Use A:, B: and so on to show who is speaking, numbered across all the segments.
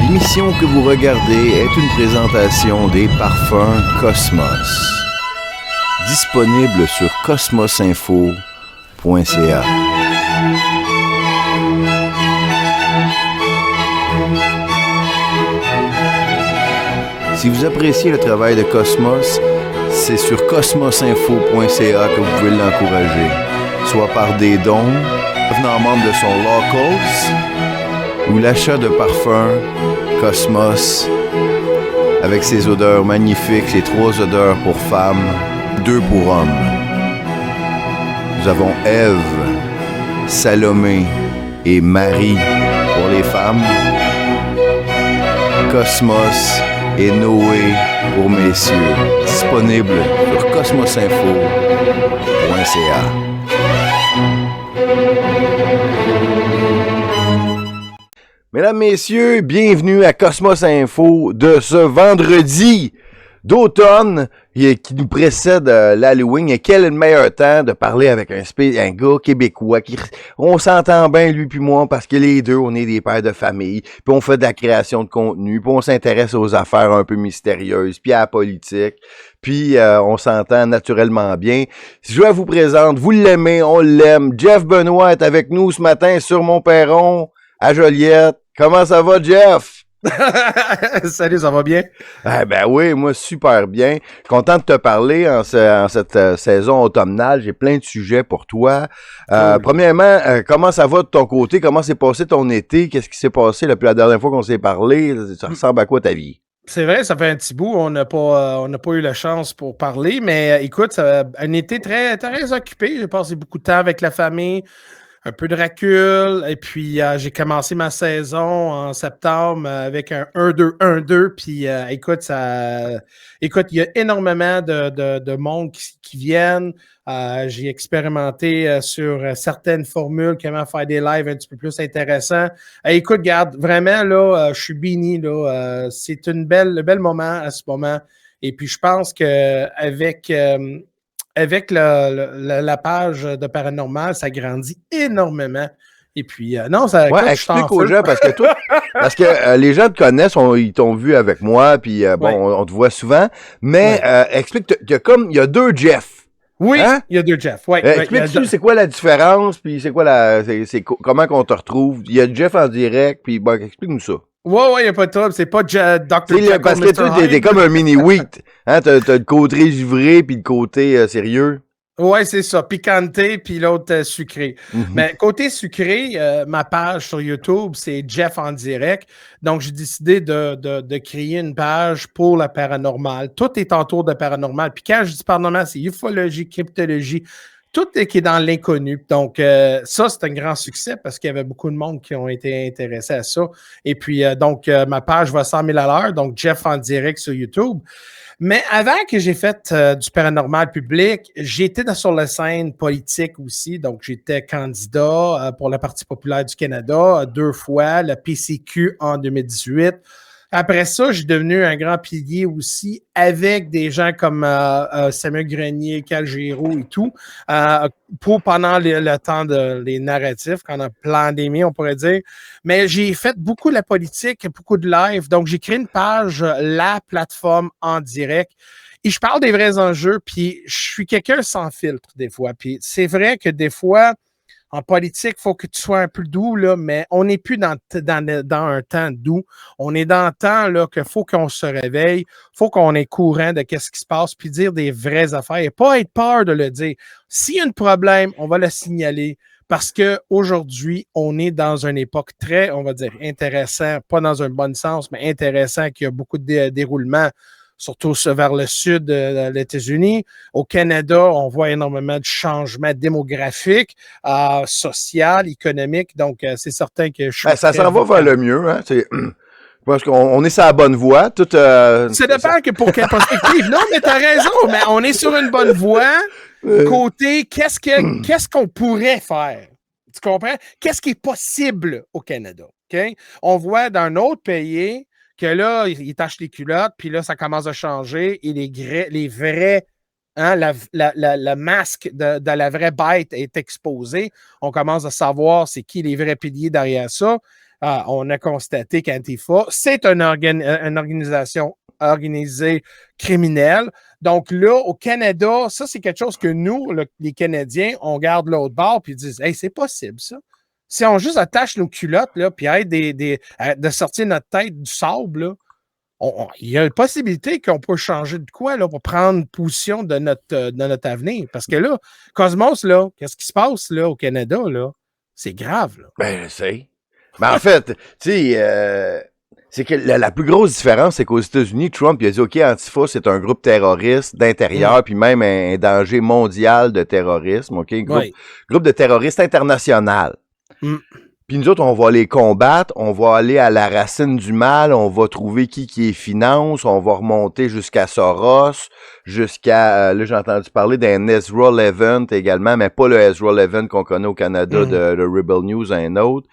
A: L'émission que vous regardez est une présentation des parfums Cosmos. Disponible sur cosmosinfo.ca. Si vous appréciez le travail de Cosmos, c'est sur cosmosinfo.ca que vous pouvez l'encourager, soit par des dons, devenant membre de son Locals, ou l'achat de parfums Cosmos avec ses odeurs magnifiques, ses 3 odeurs pour femmes, 2 pour hommes. Nous avons Ève, Salomé et Marie pour les femmes, Cosmos et Noé pour messieurs. Disponible sur cosmosinfo.ca. Mesdames, messieurs, bienvenue à Cosmos Info de ce vendredi d'automne qui nous précède l'Halloween. Et quel est le meilleur temps de parler avec un gars québécois on s'entend bien, lui puis moi, parce que les deux, on est des pères de famille, puis on fait de la création de contenu, puis on s'intéresse aux affaires un peu mystérieuses, puis à la politique, puis on s'entend naturellement bien. Je vous présente, vous l'aimez, on l'aime. Jeff Benoît est avec nous ce matin sur mon perron à Joliette. Comment ça va, Jeff?
B: Salut, ça va bien?
A: Ben oui, moi super bien. Content de te parler en cette saison automnale. J'ai plein de sujets pour toi. Cool. Premièrement, comment ça va de ton côté? Comment s'est passé ton été? Qu'est-ce qui s'est passé depuis la dernière fois qu'on s'est parlé? Ça ressemble à quoi ta vie?
B: C'est vrai, ça fait un petit bout. On n'a pas eu la chance pour parler, mais écoute, ça un été très, très occupé. J'ai passé beaucoup de temps avec la famille. Un peu de recul, et puis j'ai commencé ma saison en septembre avec un 1-2-1-2, puis écoute, il y a énormément de monde qui viennent. J'ai expérimenté sur certaines formules, comment faire des lives un petit peu plus intéressants. Écoute, garde, vraiment, là, je suis béni, là. C'est un bel moment à ce moment. Et puis, je pense qu'avec la page de Paranormal, ça grandit énormément. Et puis, non, ça...
A: Ouais, explique aux gens, parce que les gens te connaissent, ils t'ont vu avec moi, puis on te voit souvent, mais explique, il y a 2 Jeff.
B: Oui, hein? Il y a 2 Jeff. Ouais,
A: explique-tu, c'est quoi la différence, puis c'est quoi comment qu'on te retrouve? Il y a Jeff en direct, puis explique-nous ça.
B: Ouais, il n'y a pas de trouble. C'est pas Dr. Jekyll,
A: parce que toi, t'es comme un mini-wheat. Hein? T'as le côté givré puis le côté sérieux.
B: Ouais, c'est ça. Piquanté puis l'autre sucré. Mm-hmm. Mais côté sucré, ma page sur YouTube, c'est Jeff en direct. Donc, j'ai décidé de créer une page pour la paranormale. Tout est autour de paranormal. Puis quand je dis paranormal, c'est ufologie, cryptologie. Tout qui est dans l'inconnu. Donc, ça, c'est un grand succès parce qu'il y avait beaucoup de monde qui ont été intéressés à ça. Et puis, ma page va 100 000 à l'heure. Donc, Jeff en direct sur YouTube. Mais avant que j'ai fait du paranormal public, j'étais sur la scène politique aussi. Donc, j'étais candidat pour le Parti populaire du Canada 2 fois, le PCQ en 2018. Après ça, j'ai devenu un grand pilier aussi avec des gens comme Samuel Grenier, Cal Giroux et tout, pendant le temps des narratifs, quand on a pandémie, on pourrait dire. Mais j'ai fait beaucoup de la politique, beaucoup de live. Donc, j'ai créé une page, la plateforme en direct. Et je parle des vrais enjeux, puis je suis quelqu'un sans filtre des fois. Puis c'est vrai que des fois, en politique, il faut que tu sois un peu doux, là, mais on n'est plus dans un temps doux. On est dans un temps là, qu'il faut qu'on se réveille, il faut qu'on est courant de ce qui se passe, puis dire des vraies affaires et pas être peur de le dire. S'il y a un problème, on va le signaler parce qu'aujourd'hui, on est dans une époque très, on va dire, intéressant, pas dans un bon sens, mais intéressant, qu'il y a beaucoup de déroulements. Surtout vers le sud des États-Unis. Au Canada, on voit énormément de changements démographiques, social, économiques. Donc, c'est certain que je suis...
A: ça s'en va vers le mieux. Hein? Parce qu'on est sur la bonne voie. Ça
B: dépend que pour quelle perspective. Non, mais t'as raison. Mais on est sur une bonne voie. Côté, qu'est-ce qu'on pourrait faire? Tu comprends? Qu'est-ce qui est possible au Canada? Okay? On voit dans un autre pays que là, ils tachent les culottes, puis là, ça commence à changer et les vrais, hein, le masque de la vraie bête est exposé. On commence à savoir c'est qui les vrais piliers derrière ça. On a constaté qu'Antifa, c'est une organisation organisée criminelle. Donc là, au Canada, ça, c'est quelque chose que nous, les Canadiens, on garde l'autre bord puis ils disent « Hey, c'est possible, ça. » Si on juste attache nos culottes, là, puis aide de sortir notre tête du sable, là, il y a une possibilité qu'on peut changer de quoi là, pour prendre position de notre avenir. Parce que là, Cosmos, là, qu'est-ce qui se passe là, au Canada? Là? C'est grave. Là.
A: Ben, je sais. Mais en fait, tu sais, c'est que la plus grosse différence, c'est qu'aux États-Unis, Trump, il a dit, OK, Antifa, c'est un groupe terroriste d'intérieur, puis même un danger mondial de terrorisme, OK? Groupe de terroristes international. Puis nous autres, on va les combattre, on va aller à la racine du mal, on va trouver qui les finance, on va remonter jusqu'à Soros, jusqu'à, là j'ai entendu parler d'un Ezra Levant également, mais pas le Ezra Levant qu'on connaît au Canada de Rebel News, un autre.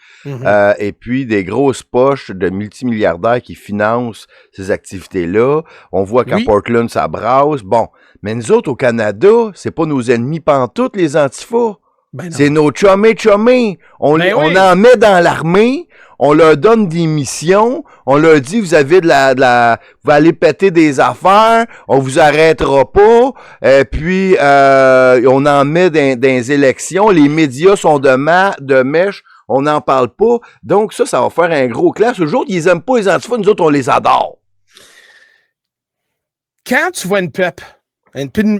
A: Et puis des grosses poches de multimilliardaires qui financent ces activités-là. On voit qu'à Portland, ça brasse. Bon, mais nous autres, au Canada, c'est pas nos ennemis pantoute, les antifas. Ben c'est nos chumés. On en met dans l'armée, on leur donne des missions, on leur dit vous avez vous allez péter des affaires, on vous arrêtera pas, puis on en met dans les élections, les médias sont de mèche, on n'en parle pas. Donc ça va faire un gros clash. Eux autres, ils aiment pas les antifas, nous autres, on les adore.
B: Quand tu vois une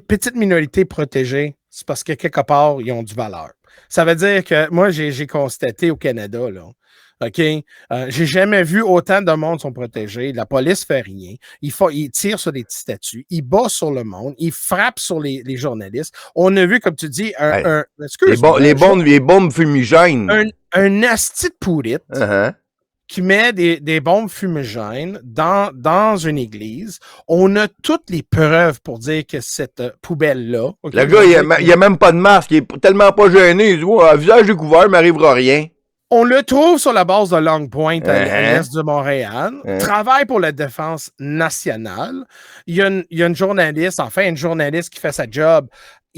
B: petite minorité protégée, c'est parce que quelque part, ils ont du valeur. Ça veut dire que moi, j'ai constaté au Canada, là, OK? J'ai jamais vu autant de monde sont protégés. La police fait rien. Ils tirent sur des petits statuts. Ils battent sur le monde. Ils frappent sur les journalistes. On a vu, comme tu dis,
A: les bombes fumigènes.
B: Un asti de pourrite. Qui met des bombes fumigènes dans une église. On a toutes les preuves pour dire que cette poubelle-là...
A: Okay, le gars, il a même pas de masque. Il est tellement pas gêné. Il dit, un visage découvert, il m'arrivera rien.
B: On le trouve sur la base de Long Point à l'est de Montréal. Travaille pour la défense nationale. Il y a une journaliste qui fait sa job.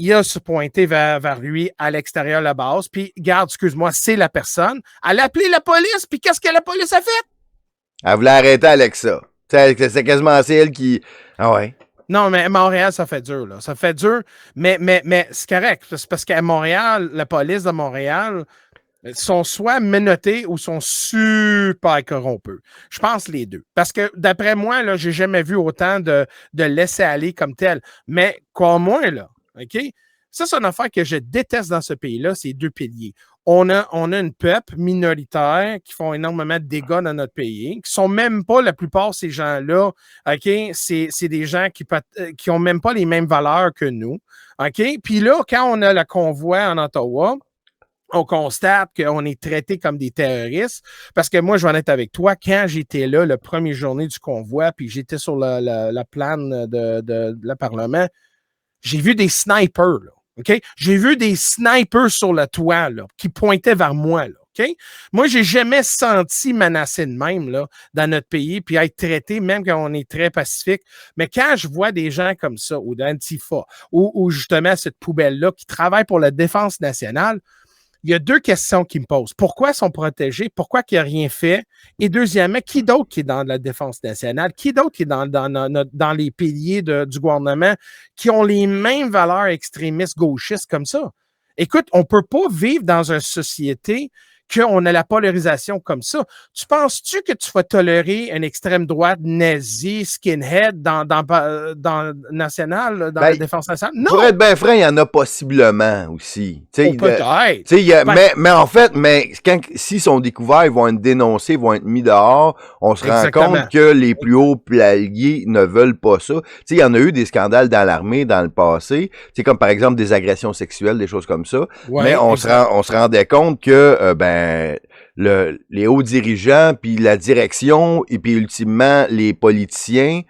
B: Il a se pointé vers lui à l'extérieur de la base, puis, garde, excuse-moi, c'est la personne. Elle a appelé la police, puis qu'est-ce que la police a fait?
A: Elle voulait arrêter Alexa. C'est quasiment elle qui... Ah ouais.
B: Non, mais à Montréal, ça fait dur, là. Ça fait dur, mais c'est correct. C'est parce qu'à Montréal, la police de Montréal sont soit menottés ou sont super corrompus. Je pense les deux. Parce que, d'après moi, là, j'ai jamais vu autant de laisser aller comme tel. Mais, quoi moins, là, OK? Ça, c'est une affaire que je déteste dans ce pays-là, c'est deux piliers. On a une peuple minoritaire qui font énormément de dégâts dans notre pays, qui sont même pas, la plupart de ces gens-là, OK? C'est des gens qui ont même pas les mêmes valeurs que nous, OK? Puis là, quand on a le convoi en Ottawa, on constate qu'on est traité comme des terroristes. Parce que moi, je vais en être avec toi, quand j'étais là, la première journée du convoi, puis j'étais sur la plane de la Parlement, j'ai vu des snipers, là, OK? J'ai vu des snipers sur le toit, là, qui pointaient vers moi, là, OK? Moi, j'ai jamais senti menacé de même, là, dans notre pays, puis être traité, même quand on est très pacifique. Mais quand je vois des gens comme ça, ou d'Antifa, ou justement cette poubelle-là, qui travaille pour la défense nationale, il y a deux questions qui me posent. Pourquoi ils sont protégés? Pourquoi il n'y a rien fait? Et deuxièmement, qui d'autre qui est dans la défense nationale? Qui d'autre qui est dans les piliers du gouvernement qui ont les mêmes valeurs extrémistes gauchistes comme ça? Écoute, on ne peut pas vivre dans une société qu'on a la polarisation comme ça. Tu penses-tu que tu vas tolérer une extrême droite nazie, skinhead dans national, dans la défense nationale? Non!
A: Pour être bien franc, il y en a possiblement aussi.
B: Peut-être.
A: Mais en fait, s'ils sont découverts, ils vont être dénoncés, ils vont être mis dehors. On se rend compte que les plus hauts paliers ne veulent pas ça. Il y en a eu des scandales dans l'armée dans le passé, comme par exemple des agressions sexuelles, des choses comme ça. Ouais, mais on se rendait compte que les hauts dirigeants, puis la direction, et puis ultimement les politiciens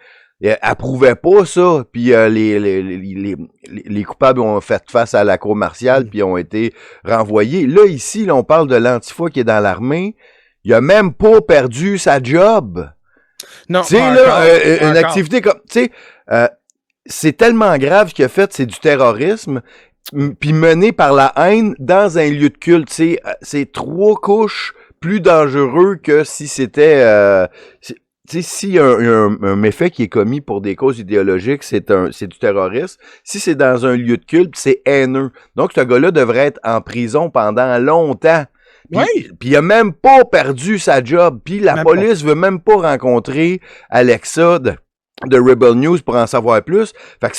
A: approuvaient pas ça, puis les coupables ont fait face à la cour martiale, puis ont été renvoyés. Là, ici, là, on parle de l'Antifa qui est dans l'armée. Il a même pas perdu sa job.
B: Non,
A: Tu sais, une activité comme... Tu sais, c'est tellement grave ce qu'il a fait, c'est du terrorisme, puis mené par la haine dans un lieu de culte. Tu sais, c'est 3 couches plus dangereux que si c'était... tu sais, s'il y a un méfait qui est commis pour des causes idéologiques, c'est du terrorisme. Si c'est dans un lieu de culte, c'est haineux. Donc, ce gars-là devrait être en prison pendant longtemps. Puis il a même pas perdu sa job. Puis la police veut même pas rencontrer Alexa de Rebel News pour en savoir plus. Fait que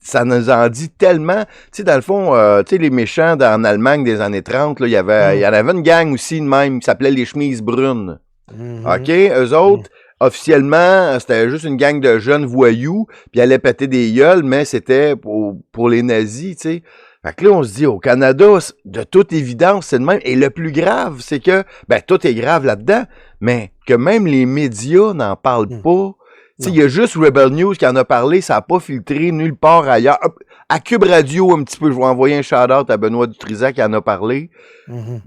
A: ça nous en dit tellement. Tu sais, dans le fond, tu sais, les méchants en Allemagne des années 30, là, il y en avait une gang aussi de même qui s'appelait les chemises brunes. OK? Eux autres, officiellement, c'était juste une gang de jeunes voyous, puis ils allaient péter des gueules, mais c'était pour les nazis, tu sais. Fait que là, on se dit, au Canada, de toute évidence, c'est le même. Et le plus grave, c'est que, tout est grave là-dedans, mais que même les médias n'en parlent pas. Tu sais, il y a juste Rebel News qui en a parlé, ça n'a pas filtré nulle part ailleurs. À Cube Radio, un petit peu, je vais envoyer un shout-out à Benoît Dutrisac qui en a parlé.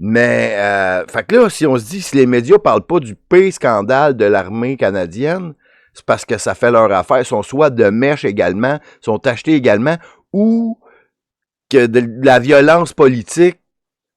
A: Mais, fait que là, si on se dit, si les médias parlent pas du pire scandale de l'armée canadienne, c'est parce que ça fait leur affaire. Ils sont soit de mèche également, sont achetés également, ou que de la violence politique,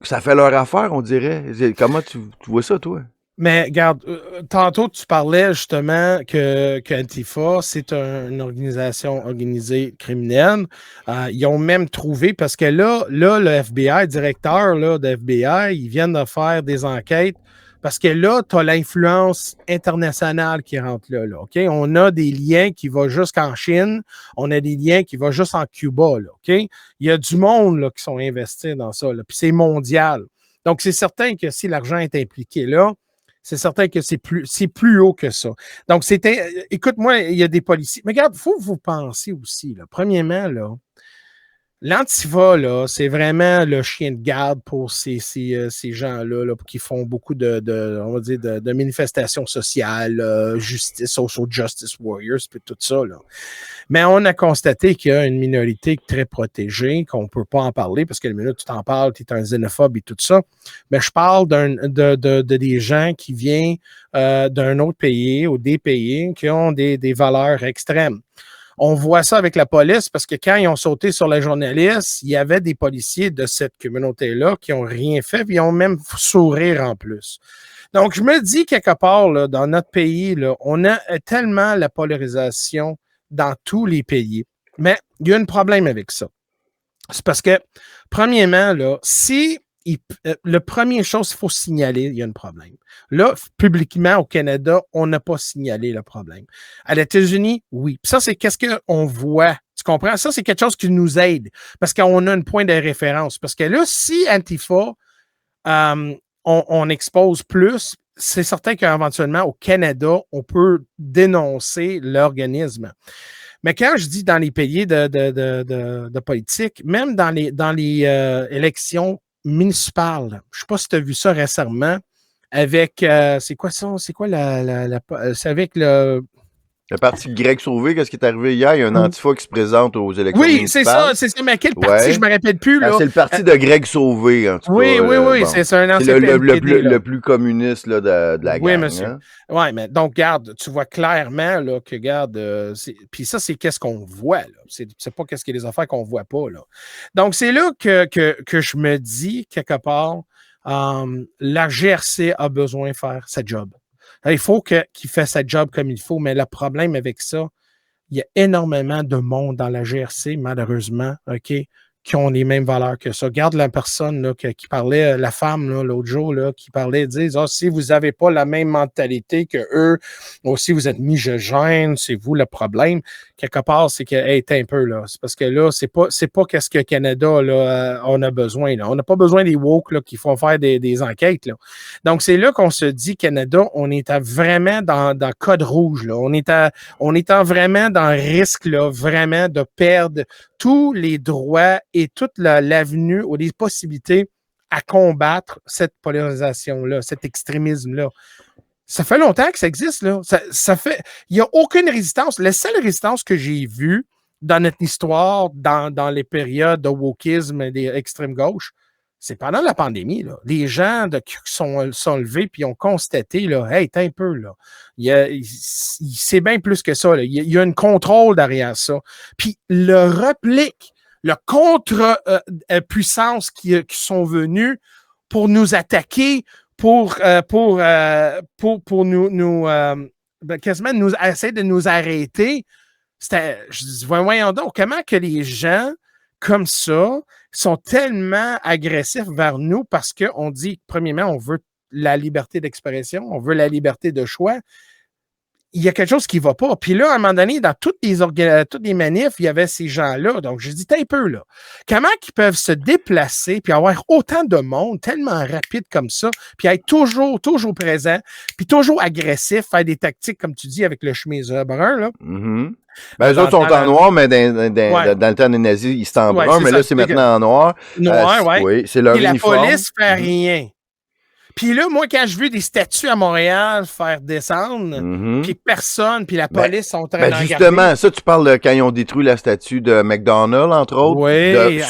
A: ça fait leur affaire, on dirait. Comment tu vois ça, toi?
B: Mais regarde, tantôt tu parlais justement que Antifa, c'est une organisation organisée criminelle. Ils ont même trouvé, parce que là le FBI, le directeur là, de FBI, ils viennent de faire des enquêtes. Parce que là, tu as l'influence internationale qui rentre là, OK? On a des liens qui vont jusqu'en Chine. On a des liens qui vont juste en Cuba, là, OK? Il y a du monde là, qui sont investis dans ça, là, puis c'est mondial. Donc, c'est certain que si l'argent est impliqué là, c'est certain que c'est plus haut que ça. Donc, écoute-moi, il y a des policiers. Mais regarde, il faut vous penser aussi, là. Premièrement, là, l'Antifa, là, c'est vraiment le chien de garde pour ces gens-là là, qui font beaucoup on va dire, de manifestations sociales, justice, social justice warriors, puis tout ça. Là. Mais on a constaté qu'il y a une minorité très protégée, qu'on ne peut pas en parler, parce que le minute tu t'en parles, tu es un xénophobe et tout ça. Mais je parle des gens qui viennent d'un autre pays ou des pays qui ont des valeurs extrêmes. On voit ça avec la police parce que quand ils ont sauté sur les journalistes, il y avait des policiers de cette communauté-là qui n'ont rien fait, puis ils ont même sourire en plus. Donc, je me dis quelque part, là, dans notre pays, là, on a tellement la polarisation dans tous les pays. Mais il y a un problème avec ça. C'est parce que, premièrement, là, le première chose qu'il faut signaler, il y a un problème. Là, publiquement, au Canada, on n'a pas signalé le problème. À les États-Unis, oui. Puis ça, c'est qu'est-ce qu'on voit. Tu comprends? Ça, c'est quelque chose qui nous aide parce qu'on a un point de référence. Parce que là, si Antifa, on expose plus, c'est certain qu'éventuellement, au Canada, on peut dénoncer l'organisme. Mais quand je dis dans les pays de politique, même dans les élections municipales, je ne sais pas si tu as vu ça récemment, avec, c'est quoi ça? C'est quoi c'est avec le...
A: Le parti de Greg Sauvé, qu'est-ce qui est arrivé hier? Il y a un Antifa qui se présente aux élections municipales.
B: Oui, c'est ça. Mais quel parti? Je ne me rappelle plus. Là.
A: C'est le parti de Greg Sauvé, en tout cas.
B: Oui. Bon. C'est un ancien
A: le plus communiste là, de la gang.
B: Oui, monsieur.
A: Hein?
B: Oui, mais donc, regarde, tu vois clairement là, que, regarde, puis ça, c'est qu'est-ce qu'on voit. Là. C'est pas qu'est-ce qu'il y a des affaires qu'on ne voit pas. Là. Donc, c'est là que je me dis, quelque part, la GRC a besoin de faire sa job. Il faut qu'il fasse sa job comme il faut, mais le problème avec ça, il y a énormément de monde dans la GRC, malheureusement, OK, qui ont les mêmes valeurs que ça. Regarde la personne là, qui parlait, la femme l'autre jour, là, qui parlait, disent si vous n'avez pas la même mentalité que eux, aussi vous êtes misogyne, c'est vous le problème. Quelque part, c'est qu'elle est un peu là. C'est parce que là, c'est pas qu'est-ce que Canada là, on a besoin. Là. On n'a pas besoin des woke là, qui font faire des enquêtes. Là. Donc, c'est là qu'on se dit, Canada, on est vraiment dans code rouge. Là. On est vraiment dans le risque là, vraiment de perdre tous les droits et toute l'avenue ou les possibilités à combattre cette polarisation-là, cet extrémisme-là. Ça fait longtemps que ça existe, là. Il n'y a aucune résistance. La seule résistance que j'ai vue dans notre histoire, dans les périodes de wokisme et des extrêmes gauches, c'est pendant la pandémie, là. Les gens qui sont levés puis ont constaté, là, hey, t'es un peu, là. C'est bien plus que ça, là. Il y a un contrôle derrière ça. Puis le réplique, le contre-puissance qui sont venus pour nous attaquer, pour nous quasiment essayer de nous arrêter. Je dis, voyons donc, comment que les gens comme ça sont tellement agressifs vers nous parce qu'on dit, premièrement, on veut la liberté d'expression, on veut la liberté de choix. Il y a quelque chose qui ne va pas. Puis là, à un moment donné, dans toutes les manifs, il y avait ces gens-là. Donc, je dis, t'es un peu là. Comment ils peuvent se déplacer puis avoir autant de monde, tellement rapide comme ça, puis être toujours présent, puis toujours agressif, faire des tactiques, comme tu dis, avec le chemise brun, là.
A: Mm-hmm. Ben, eux autres sont en noir, mais dans le temps des nazis, ils étaient en brun, mais là, c'est maintenant en noir.
B: Noir, oui.
A: Oui, c'est leur uniforme.
B: Et la police fait rien. Puis là, moi, quand je vu des statues à Montréal faire descendre, puis personne, puis la police sont en train de
A: justement, ça, tu parles de quand ils ont détruit la statue de McDonald, entre autres,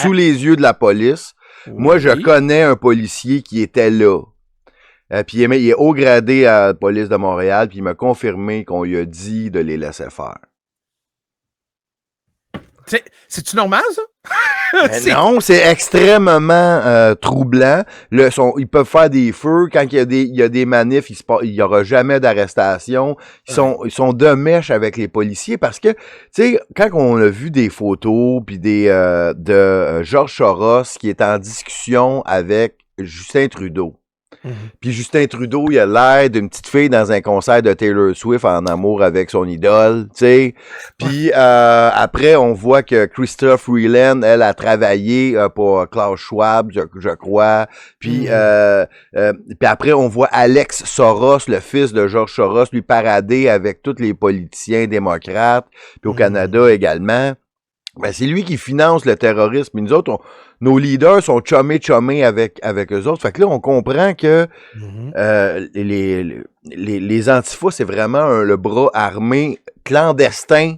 A: sous les yeux de la police. Oui. Moi, je connais un policier qui était là. Puis il est haut gradé à la police de Montréal, puis il m'a confirmé qu'on lui a dit de les laisser faire.
B: C'est-tu normal, ça?
A: Non, c'est extrêmement troublant. Ils peuvent faire des feux. Quand il y a des manifs, il y aura jamais d'arrestation. Ils sont de mèche avec les policiers parce que, tu sais, quand on a vu des photos puis de Georges Soros qui est en discussion avec Justin Trudeau. Puis Justin Trudeau, il a l'air d'une petite fille dans un concert de Taylor Swift en amour avec son idole, tu sais. Puis après, on voit que Chrystia Freeland, elle a travaillé pour Klaus Schwab, je crois. Puis puis après, on voit Alex Soros, le fils de George Soros, lui parader avec tous les politiciens démocrates, puis au Canada également. Ben, c'est lui qui finance le terrorisme. Mais nous autres, nos leaders sont chummés avec eux autres. Fait que là, on comprend que les antifas, c'est vraiment le bras armé clandestin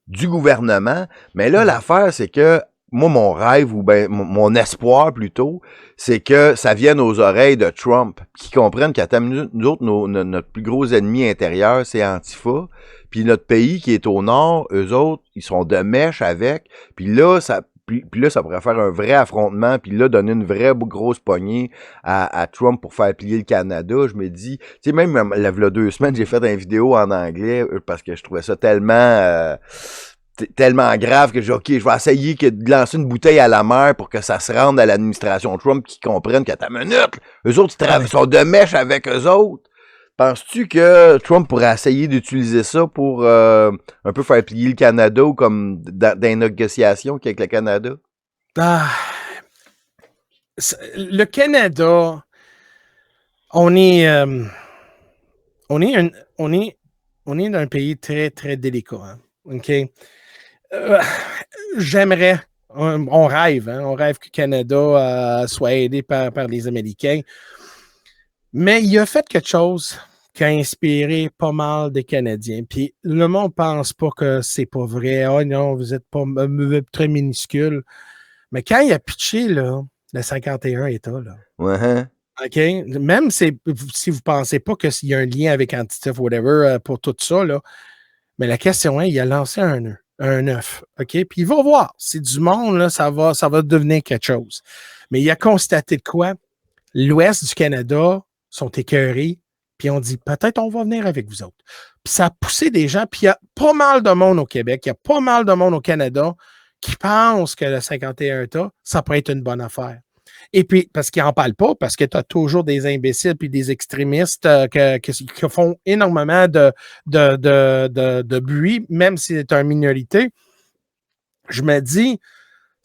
A: du gouvernement. Mais là, l'affaire, c'est que moi, mon rêve, ou ben mon espoir plutôt, c'est que ça vienne aux oreilles de Trump, qui comprennent qu'à nous autres, notre plus gros ennemi intérieur, c'est Antifa. Puis notre pays qui est au nord, eux autres, ils sont de mèche avec. Puis là, ça pourrait faire un vrai affrontement. Puis là, donner une vraie grosse poignée à Trump pour faire plier le Canada. Je me dis, tu sais, même il y a 2 semaines, j'ai fait une vidéo en anglais parce que je trouvais ça tellement grave que j'ai dit, OK, je vais essayer de lancer une bouteille à la mer pour que ça se rende à l'administration Trump qui comprenne qu'à ta minute, eux autres, ils sont de mèche avec eux autres. Penses-tu que Trump pourrait essayer d'utiliser ça pour un peu faire plier le Canada ou comme dans les négociations avec le Canada?
B: Le Canada, on est d'un pays très, très délicat. Hein? OK? J'aimerais, on rêve que le Canada soit aidé par les Américains. Mais il a fait quelque chose qui a inspiré pas mal de Canadiens. Puis le monde pense pas que c'est pas vrai. Oh non, vous êtes pas très minuscule. Mais quand il a pitché là, le 51 États, là, OK? Même si vous pensez pas qu'il y a un lien avec Antifa, whatever, pour tout ça, là, mais la question est, il a lancé un œuf. OK? Puis il va voir. C'est du monde, là, ça va devenir quelque chose. Mais il a constaté de quoi? L'Ouest du Canada sont écœurés, puis on dit peut-être on va venir avec vous autres. Puis ça a poussé des gens, puis il y a pas mal de monde au Québec, il y a pas mal de monde au Canada qui pensent que le 51 États, ça peut être une bonne affaire. Et puis, parce qu'ils n'en parlent pas, parce que tu as toujours des imbéciles puis des extrémistes qui font énormément de bruit, même si c'est une minorité. Je me dis,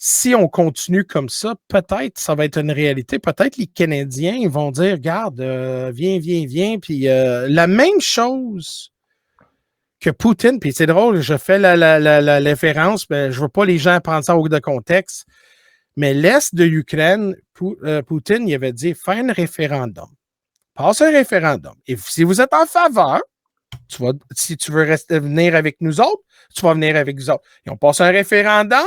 B: si on continue comme ça, peut-être ça va être une réalité. Peut-être les Canadiens vont dire, regarde, viens. Puis la même chose que Poutine, puis c'est drôle, je fais la référence, mais je ne veux pas les gens prendre ça au de contexte, mais l'Est de l'Ukraine, Poutine, il avait dit, faire un référendum. passe un référendum. Et si vous êtes en faveur, si tu veux venir avec nous autres, tu vas venir avec nous autres. Et on passe un référendum,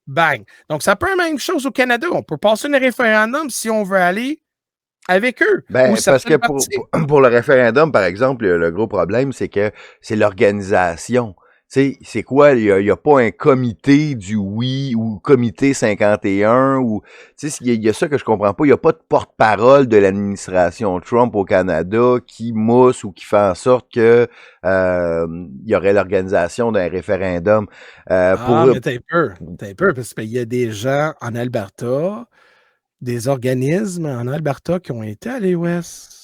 B: bang. Donc, ça peut être la même chose au Canada. On peut passer un référendum si on veut aller avec eux.
A: Ben, parce que pour le référendum, par exemple, le gros problème, c'est que c'est l'organisation. Tu sais, c'est quoi? Il y a pas un comité du oui ou comité 51 ou, tu sais, il y a ça que je comprends pas. Il y a pas de porte-parole de l'administration Trump au Canada qui mousse ou qui fait en sorte que il y aurait l'organisation d'un référendum.
B: Mais t'as un peu, parce qu'il y a des gens en Alberta, des organismes en Alberta qui ont été à l'Ouest.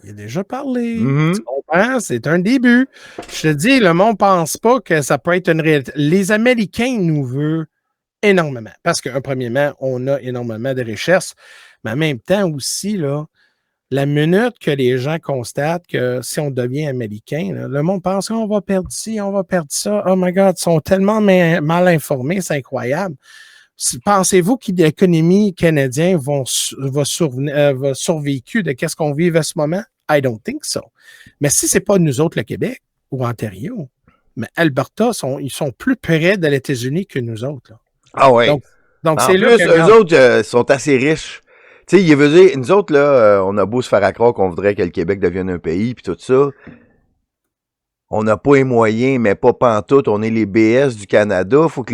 B: Il a déjà parlé. Tu comprends? C'est un début. Je te dis, le monde ne pense pas que ça peut être une réalité. Les Américains nous veulent énormément. Parce qu'un premièrement, on a énormément de richesses. Mais en même temps aussi, là, la minute que les gens constatent que si on devient américain, là, le monde pense qu'on va perdre ci, on va perdre ça. Oh my God, ils sont tellement mal informés, c'est incroyable. Pensez-vous que l'économie canadienne va survécu de qu'est-ce qu'on vit à ce moment? I don't think so. Mais si c'est pas nous autres, le Québec ou Ontario, mais Alberta, ils sont plus près de l'États-Unis que nous autres. Là.
A: Ah ouais.
B: Donc
A: c'est là. Eux autres sont assez riches. Tu sais, il veut dire, nous autres, là, on a beau se faire à croire qu'on voudrait que le Québec devienne un pays, puis tout ça. On n'a pas les moyens, mais pas pantoute. On est les BS du Canada. Il faut que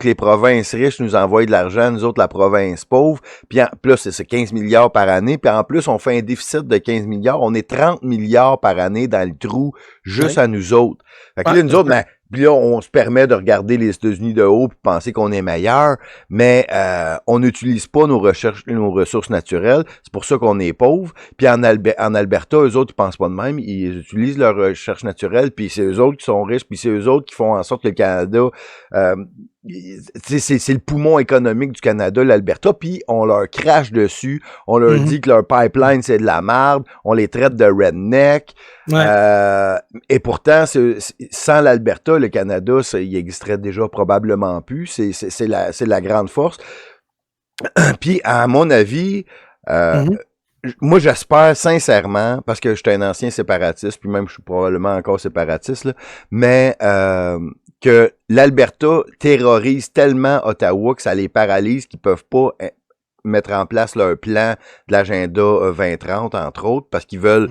A: les provinces riches nous envoient de l'argent, nous autres, la province pauvre. Puis là, c'est 15 milliards par année. Puis en plus, on fait un déficit de 15 milliards. On est 30 milliards par année dans le trou, juste à nous autres. Fait que là, nous autres, puis là, on se permet de regarder les États-Unis de haut et penser qu'on est meilleur, mais on n'utilise pas nos ressources naturelles. C'est pour ça qu'on est pauvre. Puis en Alberta, eux autres, ils pensent pas de même. Ils utilisent leurs recherches naturelles, puis c'est eux autres qui sont riches, puis c'est eux autres qui font en sorte que le Canada... c'est le poumon économique du Canada, l'Alberta, puis on leur crache dessus, on leur dit que leur pipeline, c'est de la merde, on les traite de redneck, et pourtant, sans l'Alberta, le Canada, il existerait déjà probablement plus, c'est la grande force. Puis, à mon avis, moi, j'espère sincèrement, parce que je suis un ancien séparatiste, puis même je suis probablement encore séparatiste, là, mais que l'Alberta terrorise tellement Ottawa que ça les paralyse qu'ils peuvent pas mettre en place leur plan de l'agenda 2030, entre autres, parce qu'ils veulent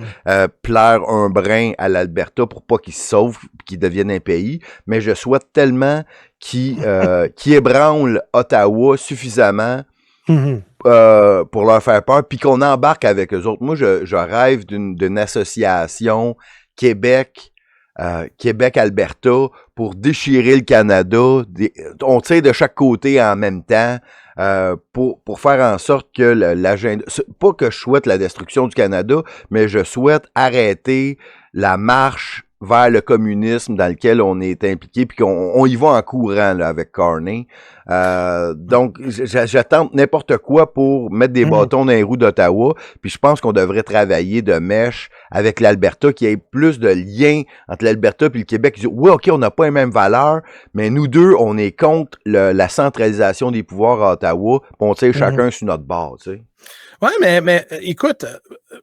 A: plaire un brin à l'Alberta pour pas qu'ils se sauvent, qu'ils deviennent un pays. Mais je souhaite tellement qu'ils ébranlent Ottawa suffisamment pour leur faire peur, puis qu'on embarque avec eux autres. Moi, je rêve d'une association Québec-Alberta pour déchirer le Canada. On tire de chaque côté en même temps pour faire en sorte que l'agenda... Pas que je souhaite la destruction du Canada, mais je souhaite arrêter la marche vers le communisme dans lequel on est impliqué, puis qu'on y va en courant là, avec Carney. Donc, j'attends n'importe quoi pour mettre des bâtons dans les roues d'Ottawa, puis je pense qu'on devrait travailler de mèche avec l'Alberta, qu'il y ait plus de liens entre l'Alberta et le Québec. Oui, OK, on n'a pas les mêmes valeurs, mais nous deux, on est contre la centralisation des pouvoirs à Ottawa, puis on tire chacun sur notre bord, tu sais.
B: Oui, mais écoute,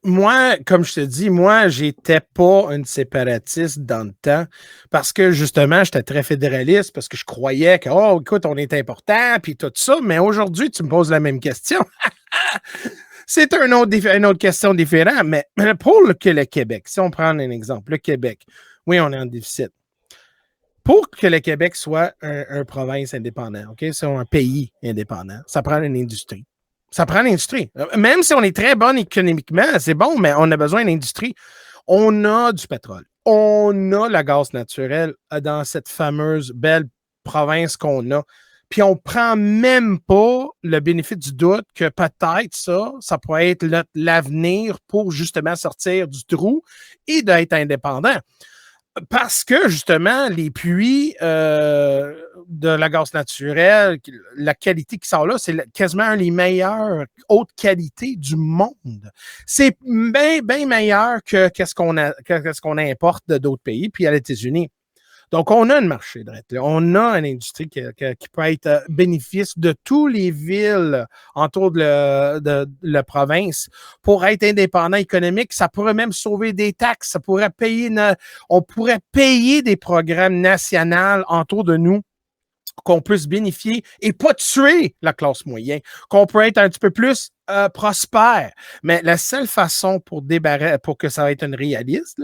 B: moi, comme je te dis, moi, j'étais pas une séparatiste dans le temps parce que, justement, j'étais très fédéraliste parce que je croyais que, oh, écoute, on est important, puis tout ça, mais aujourd'hui, tu me poses la même question. C'est une autre question différente, mais pour le Québec, si on prend un exemple, le Québec, oui, on est en déficit. Pour que le Québec soit un province indépendant, OK, c'est un pays indépendant, ça prend une industrie. Ça prend l'industrie. Même si on est très bon économiquement, c'est bon, mais on a besoin d'industrie. On a du pétrole. On a la gaz naturelle dans cette fameuse belle province qu'on a. Puis on ne prend même pas le bénéfice du doute que peut-être ça pourrait être l'avenir pour justement sortir du trou et d'être indépendant. Parce que, justement, les puits de la gaz naturelle, la qualité qui sort là, c'est quasiment les meilleures hautes qualités du monde. C'est bien meilleur que qu'est-ce qu'on importe d'autres pays, puis à les États-Unis. Donc, on a un marché, on a une industrie qui peut être bénéfice de toutes les villes autour de la province pour être indépendant économique. Ça pourrait même sauver des taxes, ça pourrait on pourrait payer des programmes nationaux autour de nous qu'on puisse bénéficier et pas tuer la classe moyenne, qu'on peut être un petit peu plus prospère. Mais la seule façon pour que ça va être une réaliste,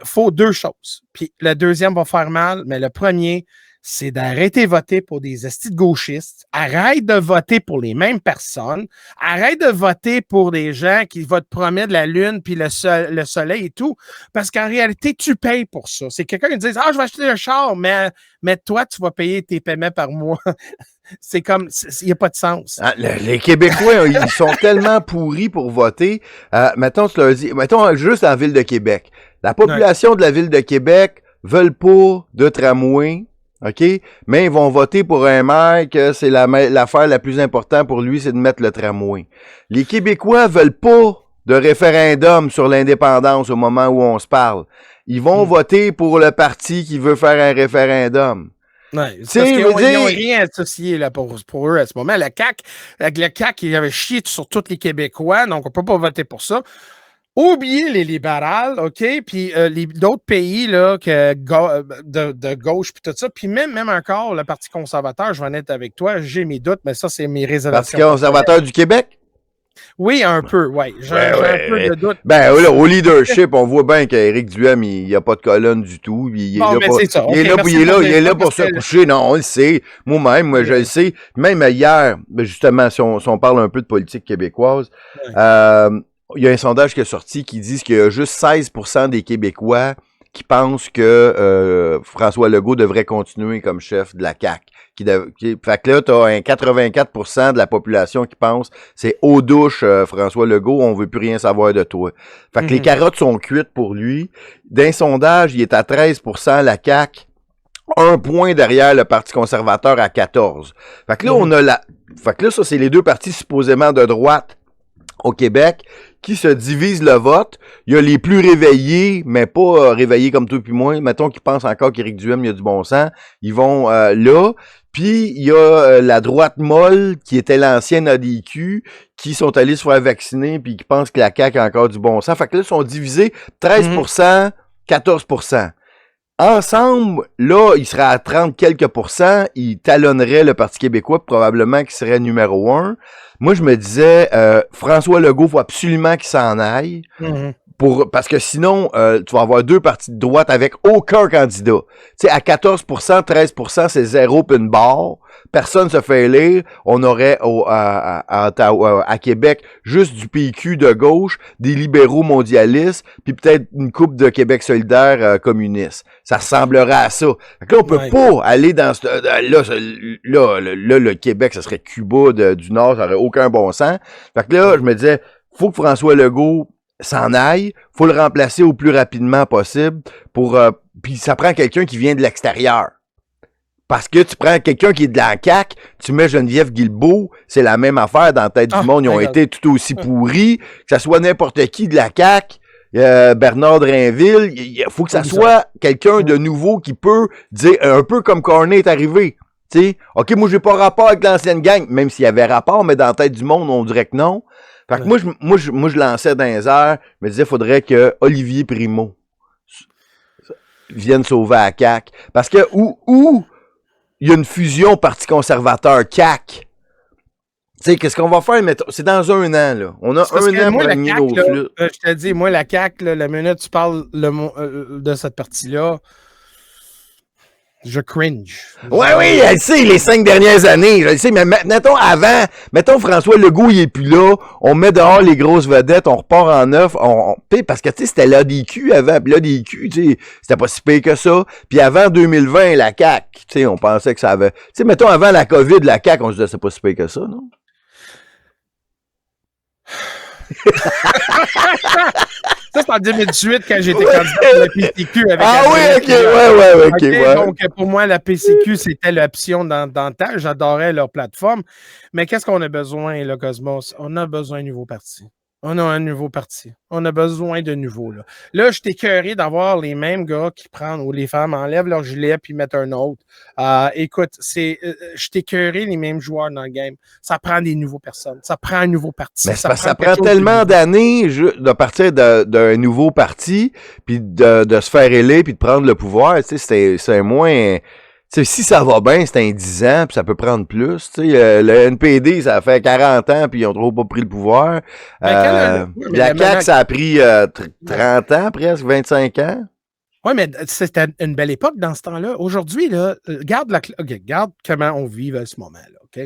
B: faut deux choses. Puis le deuxième va faire mal, mais le premier, c'est d'arrêter de voter pour des estis de gauchistes. Arrête de voter pour les mêmes personnes. Arrête de voter pour des gens qui vont te promettre la lune puis le soleil et tout. Parce qu'en réalité, tu payes pour ça. C'est quelqu'un qui dit « Ah, je vais acheter un char, mais toi, tu vas payer tes paiements par mois. » C'est comme, il n'y a pas de sens.
A: Les Québécois, ils sont tellement pourris pour voter. Mettons, tu leur dis, mettons juste en ville de Québec. La population de la ville de Québec veulent pas de tramway. OK? Mais ils vont voter pour un maire que c'est l'affaire la plus importante pour lui, c'est de mettre le tramway. Les Québécois veulent pas de référendum sur l'indépendance au moment où on se parle. Ils vont voter pour le parti qui veut faire un référendum.
B: Ouais, parce qu'ils n'ont rien associé là, pour eux à ce moment. Avec le CAQ, il avait chié sur tous les Québécois, donc on ne peut pas voter pour ça. Oubliez les libérales, OK? Puis d'autres pays là, de gauche, puis tout ça. Puis même encore, le Parti conservateur, je vais en être avec toi, j'ai mes doutes, mais ça, c'est mes réservations.
A: Parti conservateur du Québec?
B: Oui, un peu, oui. J'ai un peu de doute.
A: Ben, là, au leadership, on voit bien qu'Éric Duhaime, il n'y a pas de colonne du tout. Il est là pour se coucher. Non, on le sait. Moi-même, je le sais. Même hier, justement, si on parle un peu de politique québécoise, il y a un sondage qui est sorti qui dit qu'il y a juste 16% des Québécois qui pensent que François Legault devrait continuer comme chef de la CAQ. Fait que là, t'as un 84% de la population qui pense c'est eau douche, François Legault, on veut plus rien savoir de toi. Fait que les carottes sont cuites pour lui. D'un sondage, il est à 13%, la CAQ, 1 point derrière le Parti conservateur à 14%. Fait que là, fait que là, ça, c'est les deux partis supposément de droite au Québec qui se divisent le vote. Il y a les plus réveillés, mais pas réveillés comme toi puis moi. Mettons qu'ils pensent encore qu'Éric Duhaime, il y a du bon sens. Ils vont là. Puis, il y a la droite molle, qui était l'ancienne ADQ, qui sont allés se faire vacciner, puis qui pensent que la CAQ a encore du bon sens. Fait que là, ils sont divisés 13%, 14%. Ensemble, là, ils seraient à 30 quelques %. Ils talonneraient le Parti québécois, probablement qu'il serait numéro 1. Moi, je me disais, François Legault, faut absolument qu'il s'en aille. Parce que sinon, tu vas avoir deux partis de droite avec aucun candidat. Tu sais, à 14%, 13%, c'est zéro puis une barre. Personne se fait élire. On aurait à Québec juste du PQ de gauche, des libéraux mondialistes, puis peut-être une couple de Québec solidaire communiste. Ça ressemblerait à ça. Fait que là, on peut pas aller dans le Québec, ça serait Cuba du Nord, ça aurait aucun bon sens. Fait que là, je me disais, faut que François Legault s'en aille, faut le remplacer au plus rapidement possible puis ça prend quelqu'un qui vient de l'extérieur. Parce que tu prends quelqu'un qui est de la CAQ, tu mets Geneviève Guilbeault, c'est la même affaire dans la tête du monde, ils ont été tout aussi pourris, que ça soit n'importe qui de la CAQ, Bernard Drinville, il faut que ça soit quelqu'un de nouveau qui peut dire, un peu comme Cornet est arrivé. Tu sais, OK, moi j'ai pas rapport avec l'ancienne gang, même s'il y avait rapport, mais dans la tête du monde, on dirait que non. Fait que moi, je lançais dans les airs, je me disais, faudrait que Olivier Primo vienne sauver la CAQ. Parce que où il y a une fusion Parti conservateur CAQ, tu sais, qu'est-ce qu'on va faire? C'est dans un an, là. On a un an pour aligner nos flux.
B: Je te dis, moi, la CAQ, là, la minute tu parles de cette partie-là, je cringe.
A: Oui, elle sait, les 5 dernières années, je le sais, mais mettons François Legault, il est plus là, on met dehors les grosses vedettes, on repart en neuf, parce que, tu sais, c'était l'ADQ avant, puis l'ADQ, tu sais, c'était pas si pire que ça, puis avant 2020, la CAQ, tu sais, on pensait que ça avait, tu sais, mettons, avant la COVID, la CAQ, on se disait, c'est pas si pire que ça, non?
B: Ça, c'est en 2018 quand j'étais candidat pour la PCQ.
A: OK.
B: Donc, pour moi, la PCQ, c'était l'option dans le temps. J'adorais leur plateforme. Mais qu'est-ce qu'on a besoin, là, Cosmos? On a besoin d'un nouveau parti. On a un nouveau parti. On a besoin de nouveau. Là, je suis écœuré d'avoir les mêmes gars qui prennent, ou les femmes enlèvent leur gilet puis mettent un autre. Écoute, je suis écœuré les mêmes joueurs dans le game. Ça prend des nouveaux personnes. Ça prend un nouveau parti.
A: Mais ça prend tellement d'années de partir d'un nouveau parti, puis de se faire élire, puis de prendre le pouvoir. Tu sais, c'est moins... T'sais, si ça va bien, c'est un 10 ans, puis ça peut prendre plus. Le NPD, ça fait 40 ans, puis ils ont trop pas pris le pouvoir. La CAQ, ça a pris 30 ans, presque, 25 ans.
B: Oui, mais c'était une belle époque dans ce temps-là. Aujourd'hui, là, regarde comment on vit à ce moment-là. OK?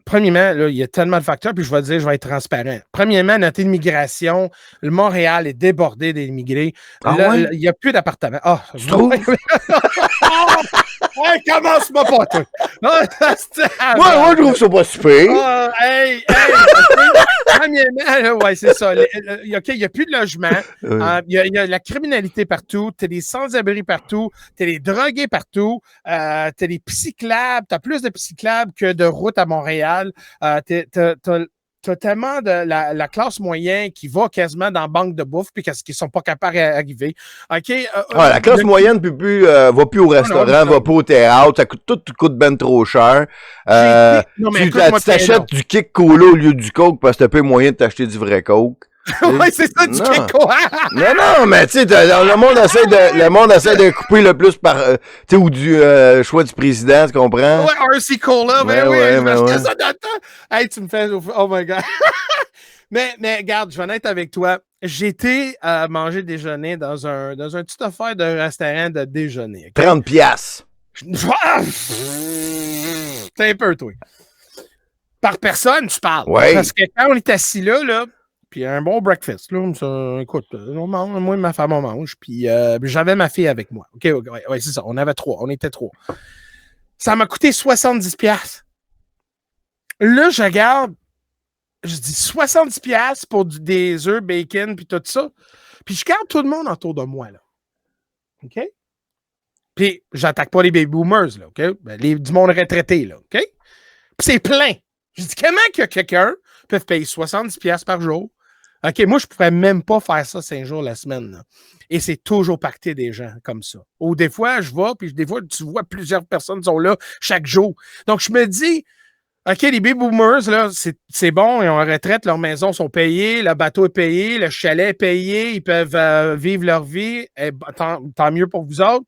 B: Premièrement, là, il y a tellement de facteurs, puis je vais te dire, je vais être transparent. Premièrement, notre immigration, le Montréal est débordé d'immigrés. Il n'y a plus d'appartements.
A: Je trouve.
B: Hey, commence-moi pas, toi.
A: Moi, je trouve ça pas super.
B: Premièrement, ouais, c'est ça. Il n'y a plus de logement. Il y a la criminalité partout. Tu as des sans-abri partout. Tu as des drogués partout. Tu as des psyclables. Tu as plus de psyclables que de routes à Montréal. T'as tellement de la classe moyenne qui va quasiment dans la banque de bouffe puis qu'ils ne sont pas capables d'arriver.
A: La classe moyenne va plus au restaurant, va pas au théâtre, tout coûte ben trop cher. Tu t'achètes du Kick Cola au lieu du Coke parce que t'as pas moyen de t'acheter du vrai Coke.
B: Oui, c'est ça, du Kick Cola.
A: Non, mais tu sais, le monde essaie de couper le plus par, tu sais, ou du choix du président, tu comprends?
B: Ouais, RC Cola, mais oui, je ça dans le temps. Hey, tu me fais, oh my God. mais regarde, je vais en être avec toi. J'ai été manger déjeuner dans un petit affaire de restaurant de déjeuner. Okay?
A: 30 piastres.
B: C'est un peu, toi. Par personne, tu parles.
A: Ouais.
B: Parce que quand on est assis là, puis un bon breakfast, là, ça, écoute, on mange, moi et ma femme, on mange, puis j'avais ma fille avec moi. OK, ouais, c'est ça, on était trois. Ça m'a coûté 70$. Là, je regarde, je dis 70$ pour des œufs, bacon, puis tout ça. Puis je garde tout le monde autour de moi, là. OK? Puis j'attaque pas les baby boomers, là, OK? Du monde retraité, là, OK? Puis c'est plein. Je dis, comment que quelqu'un peut payer 70$ par jour? OK, moi, je ne pourrais même pas faire ça 5 jours la semaine. Là. Et c'est toujours pacté des gens comme ça. Ou des fois, je vais, puis des fois, tu vois plusieurs personnes sont là chaque jour. Donc, je me dis, OK, les baby boomers, là, c'est bon, ils ont en retraite, leurs maisons sont payées, le bateau est payé, le chalet est payé, ils peuvent vivre leur vie. Et, tant mieux pour vous autres.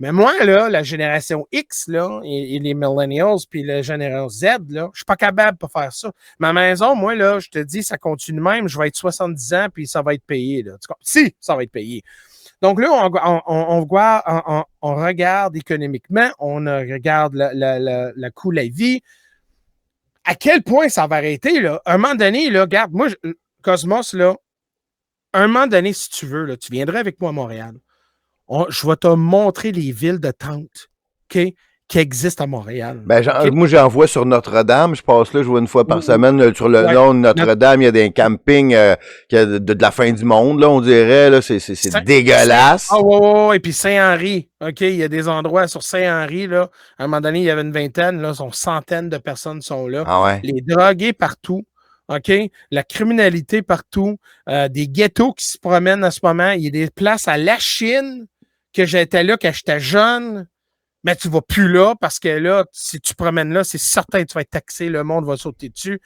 B: Mais moi, là, la génération X, là, et les millennials, puis la génération Z, là, je suis pas capable de faire ça. Ma maison, moi, là, je te dis, ça continue même, je vais être 70 ans, puis ça va être payé, là. Si, ça va être payé. Donc là, on regarde économiquement, on regarde le coût de la vie. À quel point ça va arrêter, là? Un moment donné, là, regarde, moi, Cosmos, là, un moment donné, si tu veux, là, tu viendrais avec moi à Montréal. Je vais te montrer les villes de tentes, OK, qui existent à Montréal.
A: Moi, j'en vois sur Notre-Dame. Je passe là, je vois une fois par semaine sur le long de Notre-Dame. Il y a des campings de la fin du monde, là, on dirait. Là, c'est dégueulasse.
B: Et puis Saint-Henri, OK, il y a des endroits sur Saint-Henri, là. À un moment donné, il y avait une vingtaine, là, centaines de personnes sont là.
A: Ah ouais.
B: Les drogués partout. OK? La criminalité partout. Des ghettos qui se promènent en ce moment. Il y a des places à la Chine que j'étais là quand j'étais jeune, mais tu vas plus là parce que là, si tu promènes là, c'est certain que tu vas être taxé, le monde va sauter dessus.